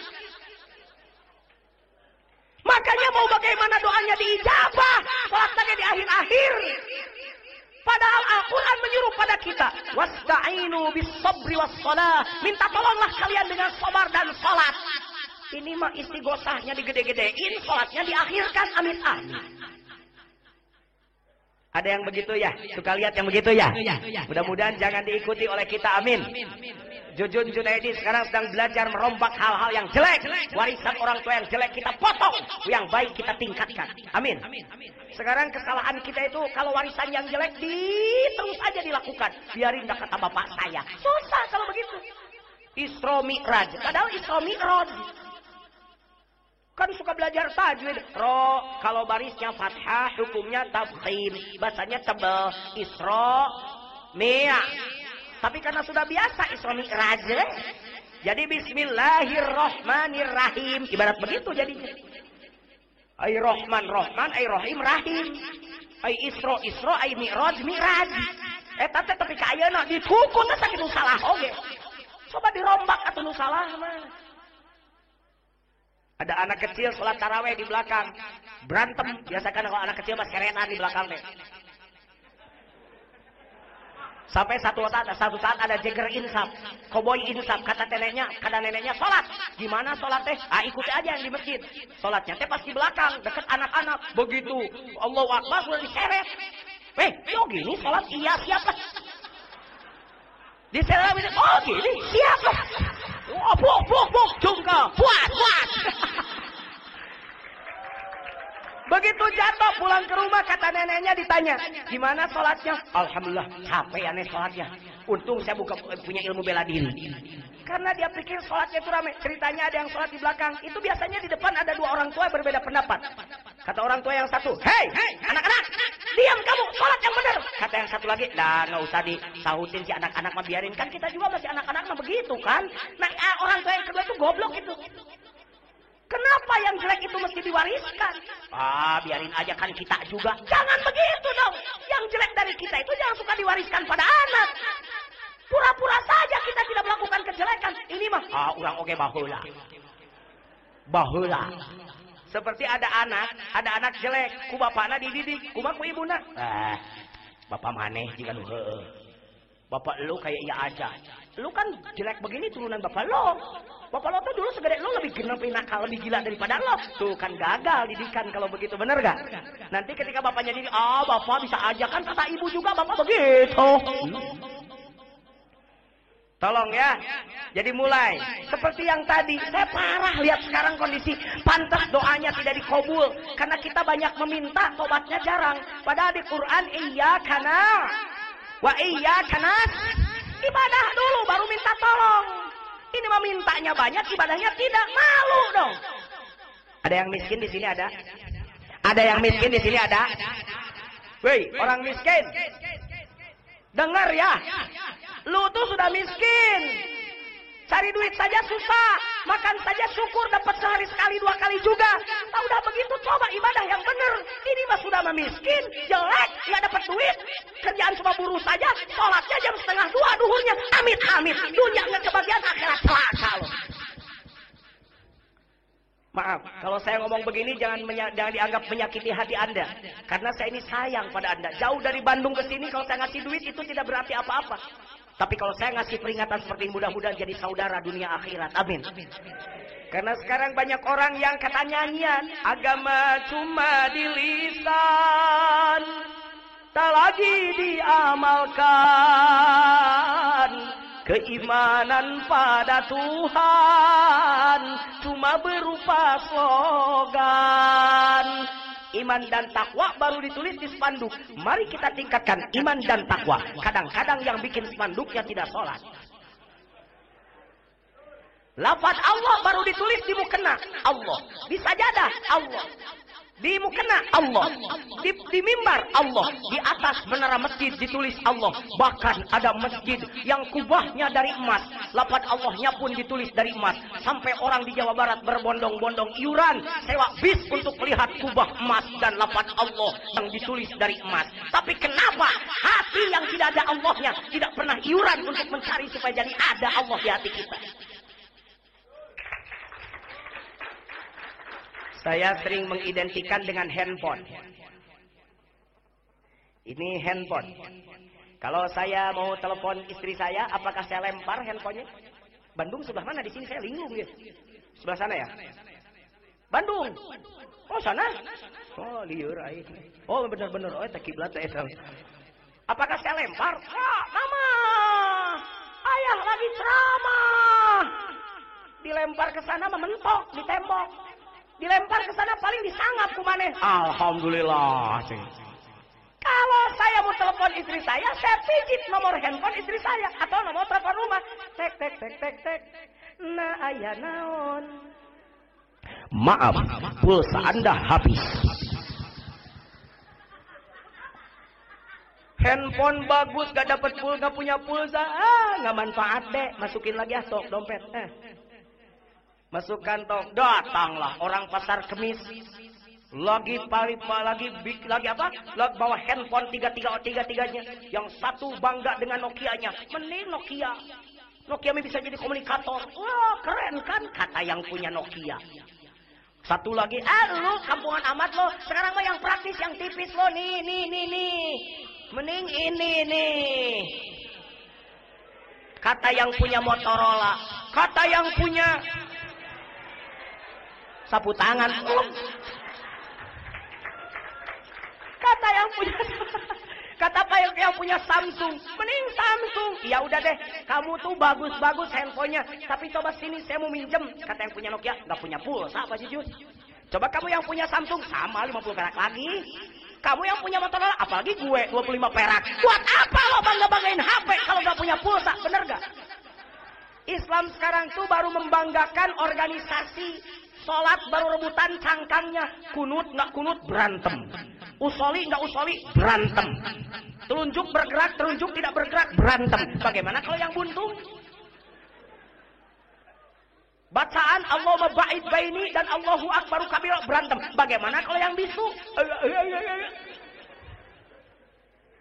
Makanya mau bagaimana doanya diijabah, sholatnya di akhir-akhir. Padahal Al-Quran menyuruh pada kita, wasta'inu bis sabri was shalah, minta tolonglah kalian dengan sabar dan sholat. Ini mah istighosahnya digede-gedein, sholatnya diakhirkan, amin-amin. Ada yang begitu ya? Suka lihat yang begitu ya? Mudah-mudahan jangan diikuti oleh kita, amin. Jujun Junaidi sekarang sedang belajar merombak hal-hal yang jelek. Warisan orang tua yang jelek kita potong, yang baik kita tingkatkan, amin. Sekarang kesalahan kita itu kalau warisan yang jelek terus aja dilakukan. Biarin gak kata bapak saya. Susah kalau begitu. Isra Mi'raj, padahal Isra Mi'raj. Kan suka belajar tajwid. Kalau barisnya fathah, hukumnya tafkhim. Bahasanya tebal. Isra Tapi karena sudah biasa Isra Mi'raj. Jadi bismillahirrahmanirrahim. Ibarat begitu jadinya. Ay Rahman, Ay Rahim, Rahim. Ay Isra, ay Mi'raj. Tapi kayaknya dikuku sakit salah oge. Coba dirombak atau nu salah mah. Ada anak kecil sholat taraweh di belakang, berantem. Biasakan kalau anak kecil mas kerenan di belakang deh. Sampai satu saat ada Jagger insaf, koboi insaf, kata neneknya sholat. Gimana sholat teh? Ikuti aja yang di masjid. Sholatnya teh pas di belakang, dekat anak-anak. Begitu Allahu Akbar sudah diseret. Yo gini sholat, iya siapa? Diseret, oh gini siapa? Oh buk, jungka, puas. Begitu jatuh pulang ke rumah, kata neneknya ditanya, gimana sholatnya? Alhamdulillah, capek aneh sholatnya. Untung saya punya ilmu bela diri. Karena dia pikir sholatnya itu rame. Ceritanya ada yang sholat di belakang. Itu biasanya di depan ada dua orang tua berbeda pendapat. Kata orang tua yang satu, hei anak-anak, diam kamu, sholat yang benar. Kata yang satu lagi, nah nggak usah disahutin si anak-anak mah, biarin, kan kita juga masih anak-anak mah begitu kan. Nah orang tua yang kedua itu goblok itu. Kenapa yang jelek itu mesti diwariskan? Biarin aja, kan kita juga. Jangan begitu dong. Yang jelek dari kita itu jangan suka diwariskan pada anak. Pura-pura saja kita tidak melakukan kejelekan. Ini mah, urang oge baheula. Seperti ada anak jelek, ku bapakna dididik, ku mah ku ibuna. Bapak maneh jika nu heueuh. Bapak lu kayak iya aja. Lu kan jelek begini turunan bapak lo. Bapak lo tuh dulu segede lo lebih nakal, lebih gila daripada lo. Tuh kan gagal didikan kalau begitu, bener gak? Nanti ketika bapaknya didik, bapak bisa aja, kan kata ibu juga bapak begitu. Tolong ya. Jadi mulai seperti yang tadi, saya parah lihat sekarang kondisi. Pantas doanya tidak dikabul karena kita banyak meminta, tobatnya jarang. Padahal di Quran iyyaka wa iyyaka ibadah dulu baru minta tolong. Ini mah mintanya banyak, ibadahnya tidak, malu dong. Ada yang miskin di sini ada? Ada yang miskin di sini ada? Woi, orang miskin. Dengar ya. Lu tuh sudah miskin. Cari duit saja susah, makan saja syukur dapat sehari sekali 2 kali juga. Nah, udah begitu coba ibadah yang bener. Ini mah sudah miskin, jelek, nggak dapat duit, kerjaan cuma buruh saja, sholatnya jam 1:30 duhurnya, amit, dunia nggak kebagian, akhirat celaka loh. Maaf, kalau saya ngomong begini jangan dianggap menyakiti hati Anda. Karena saya ini sayang pada Anda. Jauh dari Bandung ke sini, kalau saya ngasih duit itu tidak berarti apa-apa. Tapi kalau saya ngasih peringatan seperti ini, mudah-mudahan jadi saudara dunia akhirat. Amin. Karena sekarang banyak orang yang kata nyanyian, agama cuma di lisan, tak lagi diamalkan. Keimanan pada Tuhan cuma berupa slogan. Iman dan takwa baru ditulis di spanduk. Mari kita tingkatkan iman dan takwa. Kadang-kadang yang bikin spanduknya tidak sholat. Lafaz Allah baru ditulis di mukena Allah. Di sajadah Allah. Di mukena Allah. Di mimbar Allah. Di atas menara masjid ditulis Allah. Bahkan ada masjid yang kubahnya dari emas. Lafaz Allahnya pun ditulis dari emas. Sampai orang di Jawa Barat berbondong-bondong iuran sewa bis untuk melihat kubah emas dan lafaz Allah yang ditulis dari emas. Tapi kenapa hati yang tidak ada Allahnya tidak pernah iuran untuk mencari supaya jadi ada Allah di hati kita? Saya sering mengidentikan dengan handphone. Ini handphone. Kalau saya mau telepon istri saya, apakah saya lempar handphonenya? Bandung sebelah mana? Di sini saya linglung ya. Sebelah sana ya? Bandung. Oh sana? Oh liur air. Oh benar-benar. Oh kiblat saya. Apakah saya lempar? Mama, ayah lagi ceramah. Dilempar ke sana mentok di tembok. Dilempar ke sana paling disangap kumaneh. Alhamdulillah. Kalau saya mau telepon istri saya pijit nomor handphone istri saya atau nomor telepon rumah. Tek. Nah aya naon? Maaf, pulsa Anda habis. Handphone bagus, gak dapat pulsa, gak punya pulsa, nggak manfaat deh. Masukin lagi tok dompet. Masuk kantong, datanglah orang pasar kemis lagi apa? Bawa handphone tiga-tiganya. Yang satu bangga dengan Nokia-nya. Mending Nokia bisa jadi komunikator. Wah keren kan kata yang punya Nokia. Satu lagi, lu kampungan amat lo. Sekarang mah yang praktis, yang tipis lo nih. Mending ini nih. kata yang punya Motorola, kata yang punya sapu tangan, kata yang punya kata apa yang punya Samsung, mending Samsung. Ya udah deh, kamu tuh bagus-bagus handphonenya, tapi coba sini saya mau minjem. Kata yang punya Nokia, nggak punya pulsa Pak Jujur. Coba kamu yang punya Samsung, sama 50 perak lagi. Kamu yang punya Motorola, apalagi gue 25 perak. Buat apa lo bangga-banggain HP kalau nggak punya pulsa, bener gak? Islam sekarang tuh baru membanggakan organisasi. Sholat baru rebutan cangkangnya. Kunut nggak kunut berantem. Usoli nggak usoli berantem. Telunjuk bergerak, telunjuk tidak bergerak berantem. Bagaimana kalau yang buntung? Bacaan Allahumma ba'id baini dan Allahu akbaru kabir berantem. Bagaimana kalau yang bisu?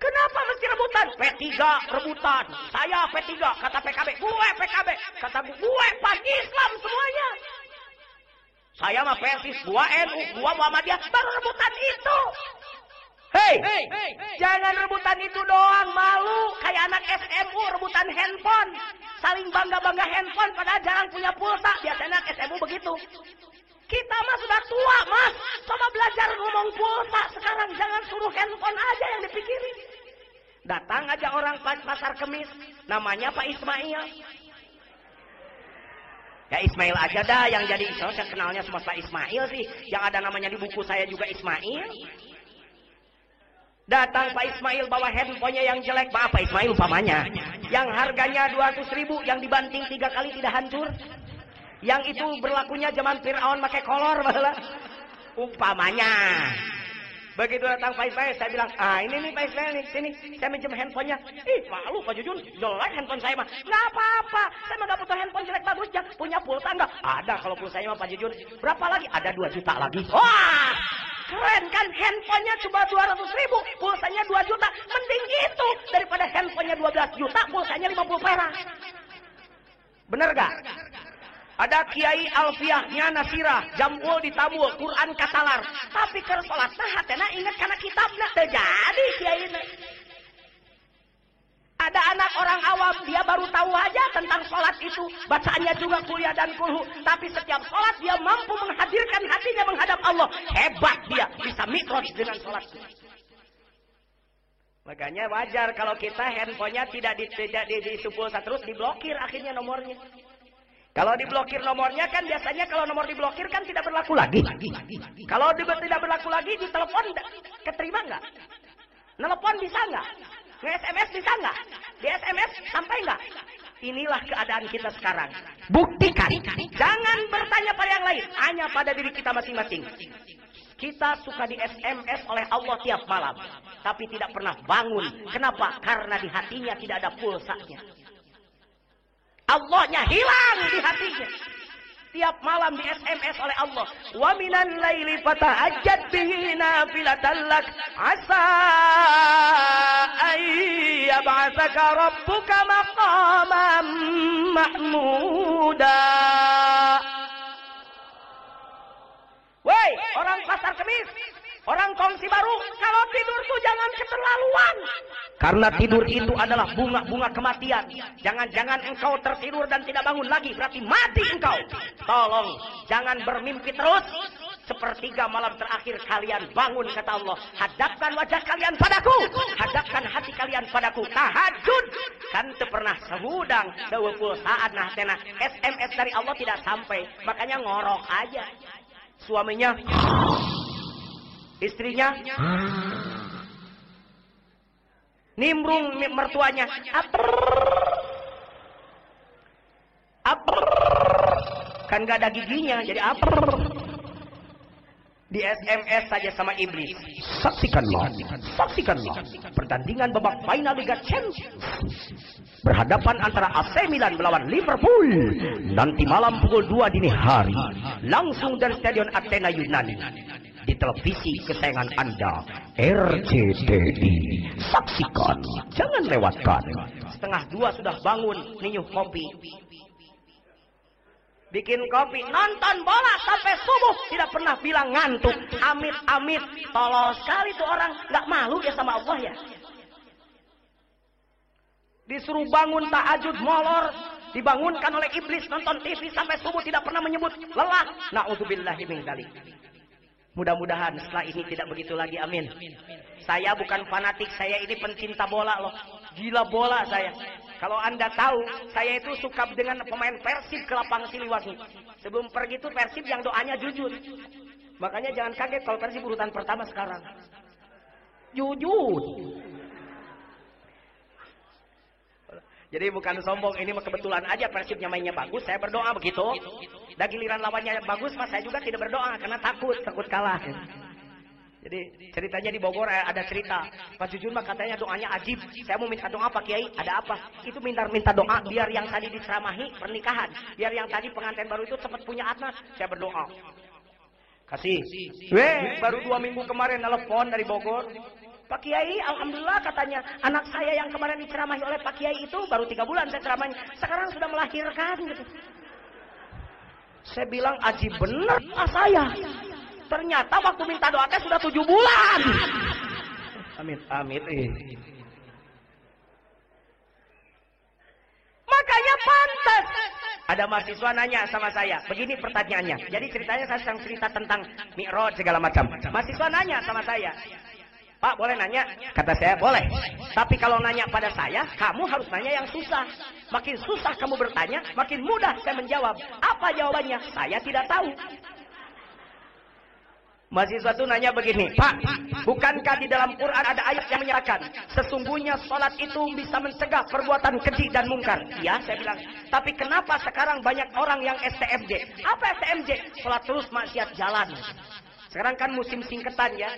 Kenapa mesti rebutan? P3 rebutan. Saya P3 kata PKB. Gue PKB kata gue pan Islam semuanya. Saya mah Persis, gua NU, gua Muhammadiyah, baru rebutan itu. Hei, jangan rebutan itu doang, malu. Kayak anak SMU rebutan handphone. Saling bangga-bangga handphone, padahal jarang punya pulsa. Biasanya anak SMU begitu. Kita mah sudah tua, mas. Coba belajar ngomong pulsa sekarang. Jangan suruh handphone aja yang dipikirin. Datang aja orang pasar Kemis, namanya Pak Ismail. Ya Ismail aja dah yang jadi, saya kenalnya sama Pak Ismail sih. Yang ada namanya di buku saya juga Ismail. Datang Pak Ismail bawa handphonenya yang jelek. Maaf Pak Ismail umpamanya. Yang harganya 200.000 yang dibanting 3 kali tidak hancur. Yang itu berlakunya zaman Fir'aun pakai kolor malah. Umpamanya. Begitu datang Pak Ismail, saya bilang, ini nih Pak Ismail nih, sini, saya minjem handphonenya. Ih, malu Pak Jujun, jelek handphone saya mah. Nggak apa-apa, saya mah nggak butuh handphone jelek bagusnya. Punya pulsa nggak? Ada kalau pulsanya mah Pak Jujun. Berapa lagi? Ada 2 juta lagi. Wah, keren kan, handphonenya cuma 200.000, pulsanya 2 juta. Mending itu daripada handphonenya 12 juta, pulsanya 50 perak. Bener gak? Ada Kiai Alfiahnya Nasirah, Jamul ditabul, Quran katalar. Tapi keur sholat nah hatena ingat karena kitabnya terjadi Kiai. Ada anak orang awam, dia baru tahu aja tentang sholat itu. Bacaannya juga kuliah dan kulhu. Tapi setiap sholat dia mampu menghadirkan hatinya menghadap Allah. Hebat dia, bisa mikroj dengan sholat. Makanya wajar kalau kita handphonenya tidak disupulsa terus, diblokir akhirnya nomornya. Kalau diblokir nomornya kan biasanya kalau nomor diblokir kan tidak berlaku lagi. Kalau tidak berlaku lagi, di telepon keterima nggak? Nelpon bisa nggak? Nge-SMS bisa nggak? Di SMS sampai nggak? Inilah keadaan kita sekarang. Buktikan. Jangan bertanya pada yang lain, hanya pada diri kita masing-masing. Kita suka di SMS oleh Allah tiap malam, tapi tidak pernah bangun. Kenapa? Karena di hatinya tidak ada pulsanya. Allahnya hilang di hatinya. Tiap malam di SMS oleh Allah. Wa minan laili fatahajjat bihi nafilatan lak asa ay yab'atsaka rabbuka maqaman mahmuda. Woi, orang pasar Kemis, orang kongsi baru, kalau tidur tuh jangan keterlaluan. Karena tidur itu adalah bunga-bunga kematian. Jangan-jangan engkau tertidur dan tidak bangun lagi, berarti mati engkau. Tolong, jangan bermimpi terus. Sepertiga malam terakhir kalian bangun, kata Allah. Hadapkan wajah kalian padaku. Hadapkan hati kalian padaku. Tahajud. Kan pernah sehudang, sewepul saat nah tena. SMS dari Allah tidak sampai. Makanya ngorok aja. Suaminya, istrinya, nimbrung mertuanya, kan gak ada giginya, jadi di SMS saja sama iblis. Saksikanlah pertandingan babak final Liga Champions. Berhadapan antara AC Milan melawan Liverpool nanti malam pukul 2 dini hari langsung dari Stadion Athena Yunani di televisi kesayangan Anda RCTI. Saksikan, jangan lewatkan. 1:30 sudah bangun niuh kopi, bikin kopi, nonton bola sampai subuh, tidak pernah bilang ngantuk. Amit-amit, tolol sekali tuh orang, nggak malu ya sama Allah ya. Disuruh bangun tahajud molor, dibangunkan oleh iblis, nonton TV sampai subuh tidak pernah menyebut lelah. Na'udzubillahi min dzalik. Mudah-mudahan setelah ini tidak begitu lagi, amin. Saya bukan fanatik, saya ini pencinta bola loh. Gila bola saya. Kalau Anda tahu, saya itu suka dengan pemain Persib ke lapang Siliwangi. Sebelum pergi itu Persib yang doanya jujur. Makanya jangan kaget kalau Persib urutan pertama sekarang. Jujur. Jadi bukan sombong, ini kebetulan aja Persibnya mainnya bagus, saya berdoa begitu. Dan giliran lawannya bagus, mas saya juga tidak berdoa karena takut kalah. Jadi ceritanya di Bogor ada cerita, Pak Jujun mah katanya doanya ajib. Saya mau minta doa Pak Kiai, ada apa? Itu minta doa biar yang tadi diceramahi pernikahan, biar yang tadi pengantin baru itu cepat punya anak. Saya berdoa. Kasih. Baru 2 minggu kemarin telepon dari Bogor. Pak Kiai, alhamdulillah katanya anak saya yang kemarin diceramahi oleh Pak Kiai itu baru 3 bulan saya ceramahnya, sekarang sudah melahirkan gitu. Saya bilang aji bener saya. Ternyata waktu minta doanya sudah 7 bulan. Amin, amin. Makanya pantas. Ada mahasiswa nanya sama saya, begini pertanyaannya. Jadi ceritanya saya sedang cerita tentang Mi'raj segala macam. Mahasiswa nanya sama saya, Pak boleh nanya? Kata saya boleh. Tapi kalau nanya pada saya, kamu harus nanya yang susah. Makin susah kamu bertanya, makin mudah saya menjawab. Apa jawabannya? Saya tidak tahu. Mahasiswa itu nanya begini, Pak, bukankah di dalam Quran ada ayat yang menyatakan sesungguhnya sholat itu bisa mencegah perbuatan keji dan mungkar? Ya, saya bilang. Tapi kenapa sekarang banyak orang yang STMJ? Apa STMJ? Sholat terus maksiat jalan. Sekarang kan musim singkatan ya,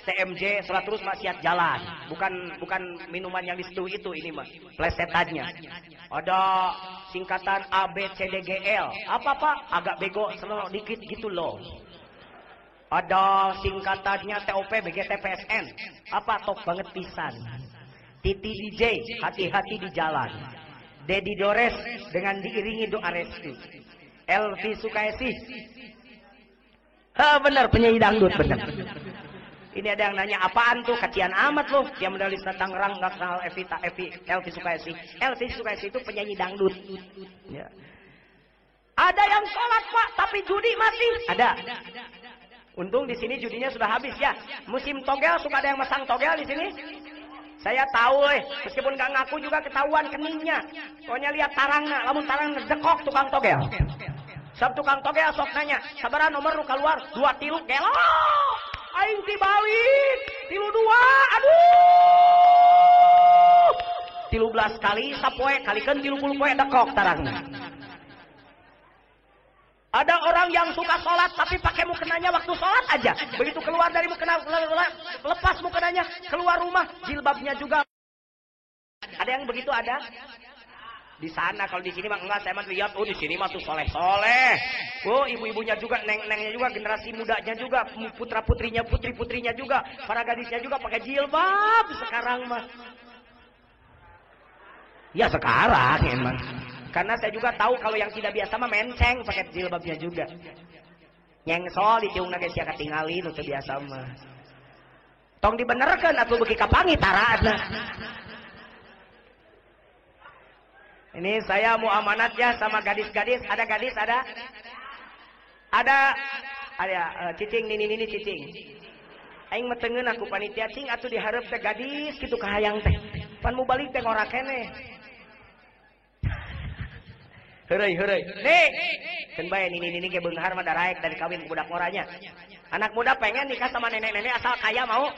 STMJ, sholat terus maksiat jalan. Bukan minuman yang diseduh itu ini mah, plesetannya. Ada singkatan ABCDGL. Apa Pak? Agak bego selalu dikit gitu loh. Ada singkatannya TOP BGTPSN. Apa? Top banget pisan. Titi DJ, hati-hati di jalan. Dedi Dores dengan diiringi doa restu. Elvi Sukaesih. Benar, penyanyi dangdut benar. Ini ada yang nanya apaan tuh, kecian amat loh. Dia menulis tentang Tangerang nggak kenal Elvi Sukaesih. Elvi Sukaesih itu penyanyi dangdut. Ya. Ada yang sholat Pak, tapi judi masih ada. Untung di sini judinya sudah habis ya. Musim togel suka ada yang masang togel di sini. Saya tahu meskipun nggak ngaku juga ketahuan keningnya. Pokoknya lihat tarangna, lamun tarang ngedekok tukang togel. Sab tukang togel sok nanya, sabaran nomor nu keluar 2 tilu gelo. Aing tibalik 3 2, aduh. 13 kali sapoe kalikeun 30 poe dekok tarangna. Ada orang yang suka sholat tapi pakai mukenanya waktu sholat aja. Begitu keluar dari mukena, lepas mukenanya, keluar rumah jilbabnya juga. Ada yang begitu ada? Di sana, kalau di sini mah enggak, saya mah lihat di sini mah tuh soleh-soleh. Ibu-ibunya juga, neng-nengnya juga, generasi mudanya juga, putra-putrinya, putri-putrinya juga, para gadisnya juga pakai jilbab sekarang mah. Ya sekarang emang. Karena saya juga tahu kalau yang tidak biasa mah menceng pakai jilbabnya juga. Nyengsol di tiung naga sia katingali nu teu biasa mah. Tong dibenerkeun atuh beuki kapangi taraadna. Ini saya mau amanat ya sama gadis-gadis. Ada gadis, ada cicing, ini cicing. Aing metengeun aku panitia cing atuh dihareup teh gadis kitu kahayang teh. Pan mau balik teh ngora keneh. Heureuy. Nih, keun bae ini ge beunghar mah daraek dari kawin budak ngoranya. Anak muda pengen nikah sama nenek-nenek asal kaya mau.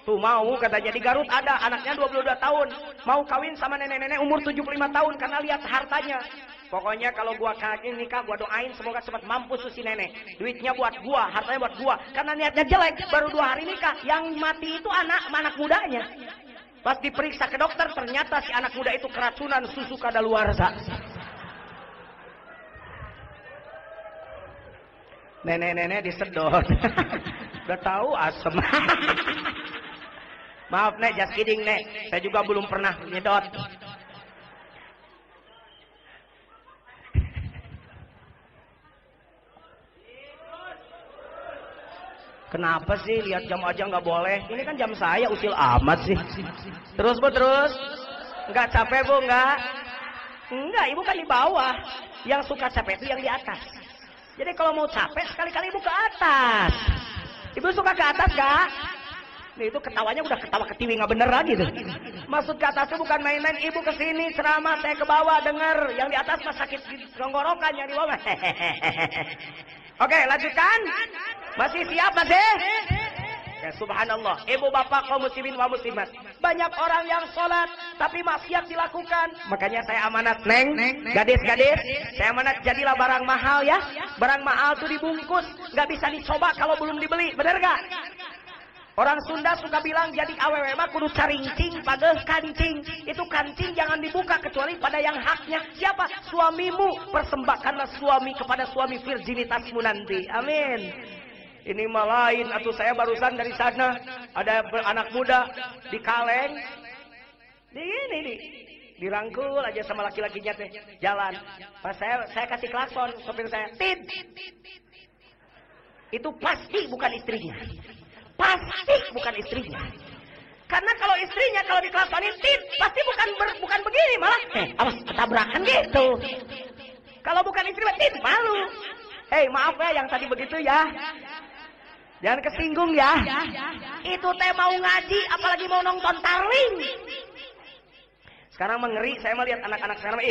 Tuh mau katanya di Garut ada anaknya 22 tahun mau kawin sama nenek-nenek umur 75 tahun karena lihat hartanya. Pokoknya kalau gua kaki nikah gua doain semoga cepat mampus si nenek. Duitnya buat gua, hartanya buat gua. Karena niatnya jelek, baru 2 hari nikah. Yang mati itu anak mudanya. Pas diperiksa ke dokter ternyata si anak muda itu keracunan susu kadaluarsa. Nenek-nenek disedot. Udah tahu asem. Maaf Nek, just kidding Nek. Saya juga belum pernah nyedot. Kenapa sih lihat jam aja nggak boleh? Ini kan jam saya, usil amat sih. Terus Bu, terus. Enggak capek Bu, enggak? Enggak, ibu kan di bawah. Yang suka capek itu yang di atas. Jadi kalau mau capek sekali-kali ibu ke atas. Ibu suka ke atas enggak? Nih itu ketawanya udah ketawa ketiwi nggak bener lagi tuh. Maksud ke atas itu bukan main-main. Ibu kesini ceramah, saya ke bawah denger. Yang di atas mah sakit tenggorokan, yang di bawah. Oke, lanjutkan. Masih siap masih? Ya, subhanallah. Ibu bapak kaum muslimin wa muslimat. Banyak orang yang sholat tapi maksiat dilakukan. Makanya saya amanat, Neng, gadis-gadis, saya amanat jadilah barang mahal ya. Barang mahal tuh dibungkus, nggak bisa dicoba kalau belum dibeli. Bener gak? Orang Sunda suka bilang jadi awewe mah kudu carincing, pageh kancing. Itu kancing jangan dibuka kecuali pada yang haknya. Siapa? Suamimu. Persembahkanlah suami kepada suami virginitasmu nanti. Amin. Ini mah lain. Atau saya barusan dari sana ada anak muda di Kaleng. Ini dirangkul aja sama laki-lakinya teh jalan. Pas saya kasih klakson sopir saya. Tit. Itu pasti bukan istrinya. Pasti bukan istrinya. Karena kalau istrinya kalau dikelaksonin tit, pasti bukan begini malah. Awas ketabrakan gitu. Kalau bukan istri tit malu. Maaf ya yang tadi begitu ya. Jangan kesinggung ya. Itu teh mau ngaji apalagi mau nonton tarling. Sekarang mengeri saya melihat anak-anak sekarang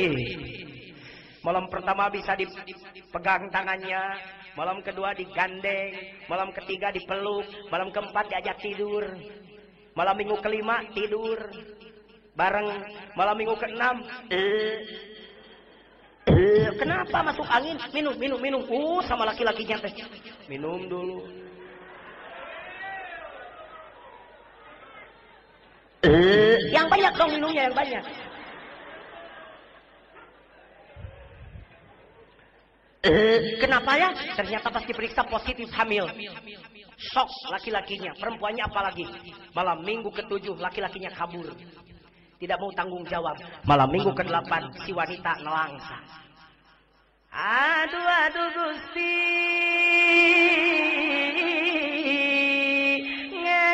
malam pertama bisa dipegang tangannya, malam kedua digandeng, malam ketiga dipeluk, malam keempat diajak tidur, malam minggu kelima tidur bareng, malam minggu keenam kenapa masuk angin, minum sama laki-lakinya teh minum dulu yang banyak dong minumnya yang banyak. Kenapa ya? Ternyata pas diperiksa positif hamil. Shock laki-lakinya, perempuannya apalagi. Malam minggu ke-7 laki-lakinya kabur. Tidak mau tanggung jawab. Malam minggu ke-8 si wanita nelangsa. Aduh Gusti.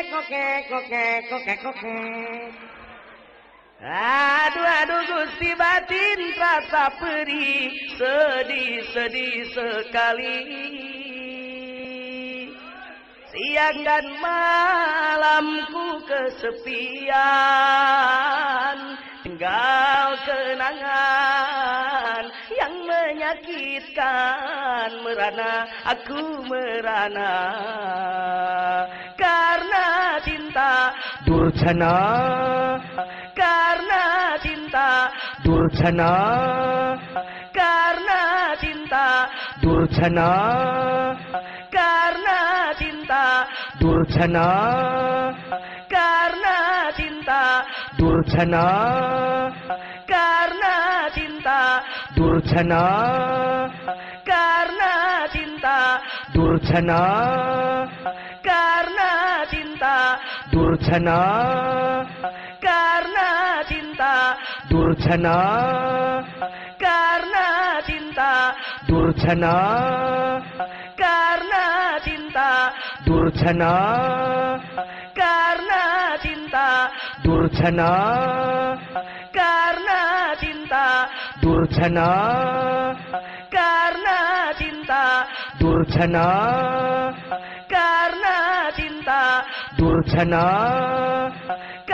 Ngekok. Aduh Gusti batin rasa perih, sedih sekali. Siang dan malamku kesepian, tinggal kenangan yang menyakitkan. Aku merana karena cinta durjana, karena cinta durjana, karena cinta durjana, karena cinta durjana, karena cinta durjana, karena cinta durjana, karena cinta durjana, karena cinta durjana, karena cinta durjana, karena cinta durjana, karena cinta durjana, karena cinta durjana, karena cinta durjana, karena cinta durjana, karena cinta durjana,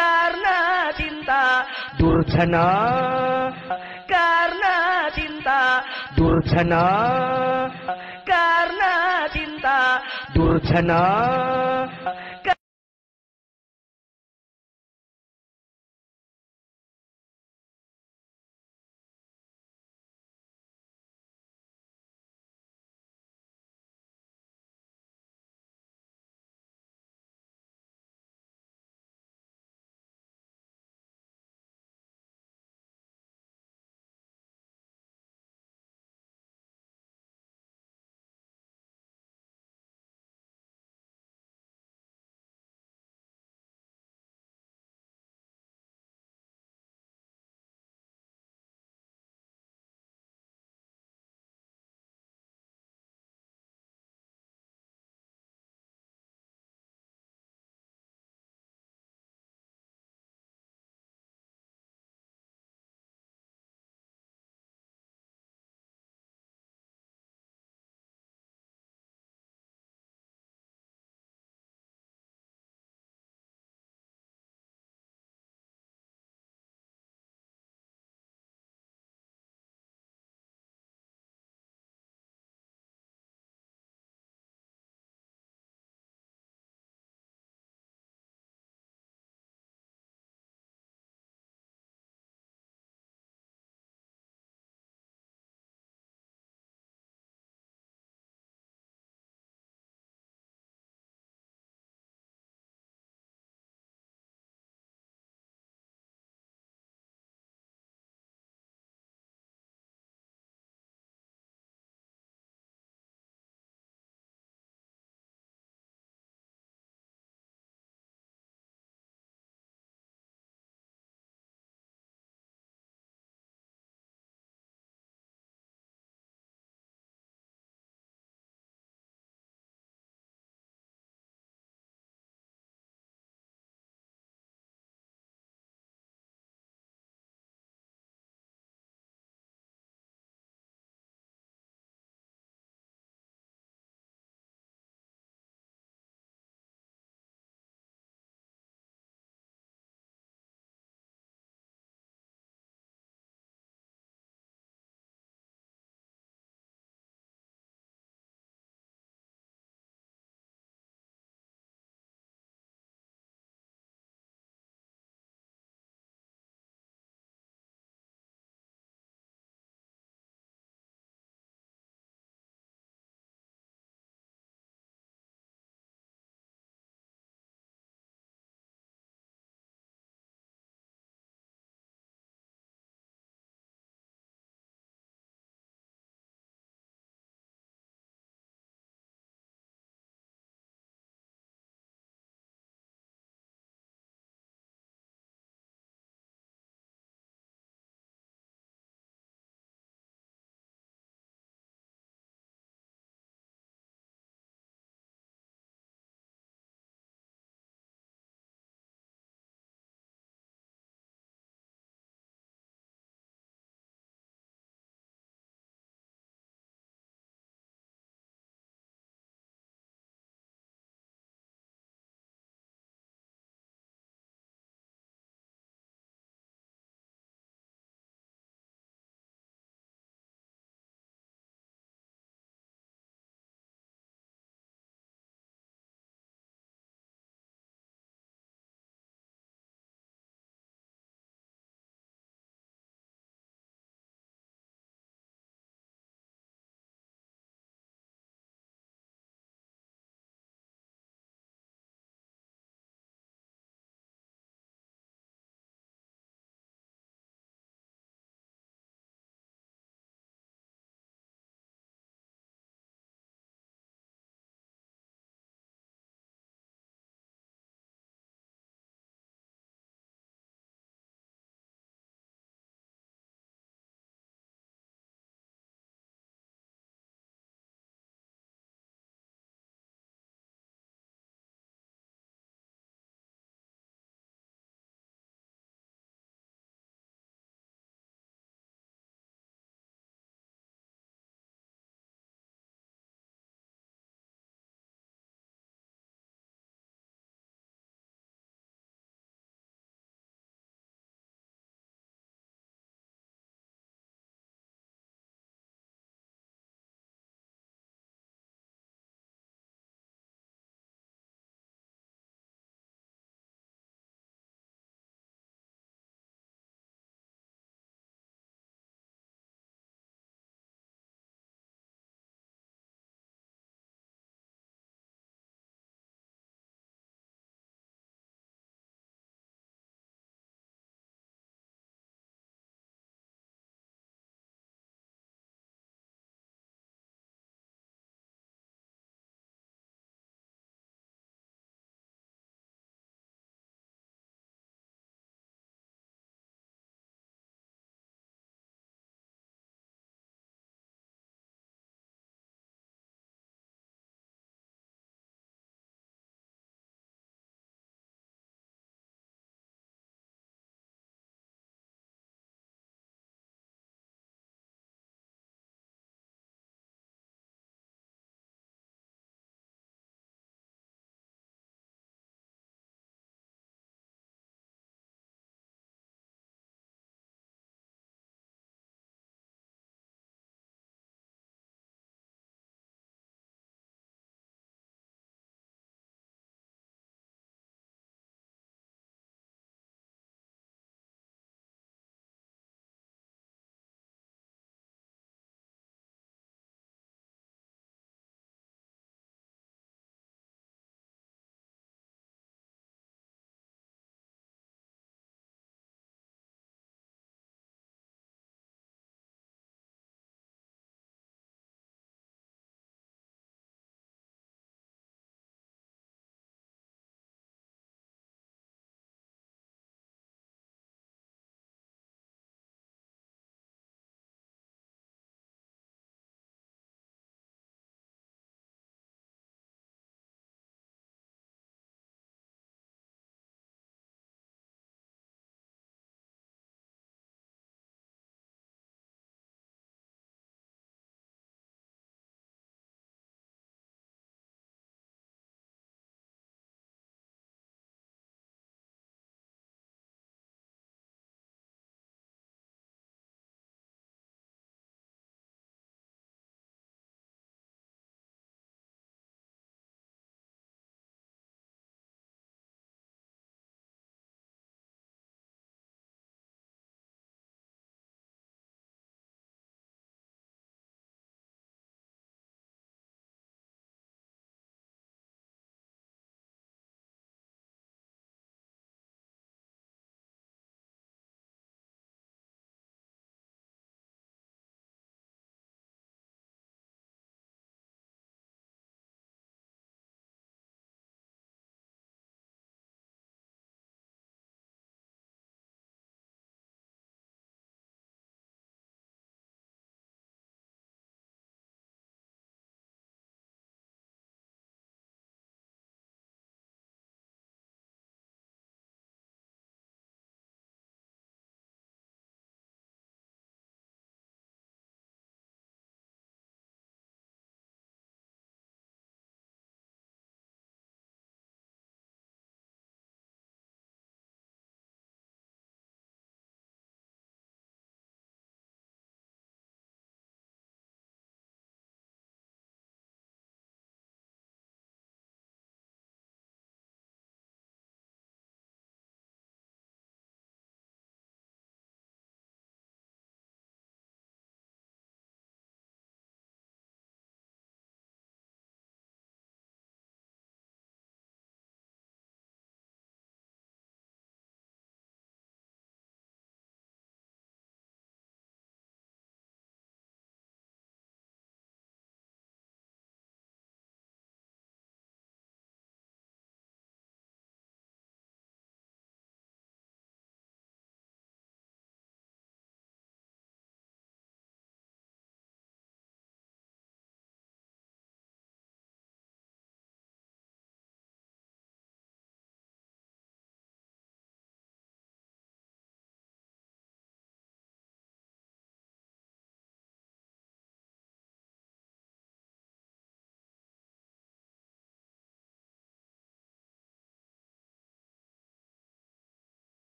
karena cinta durjana, karena cinta durjana, karena cinta durjana,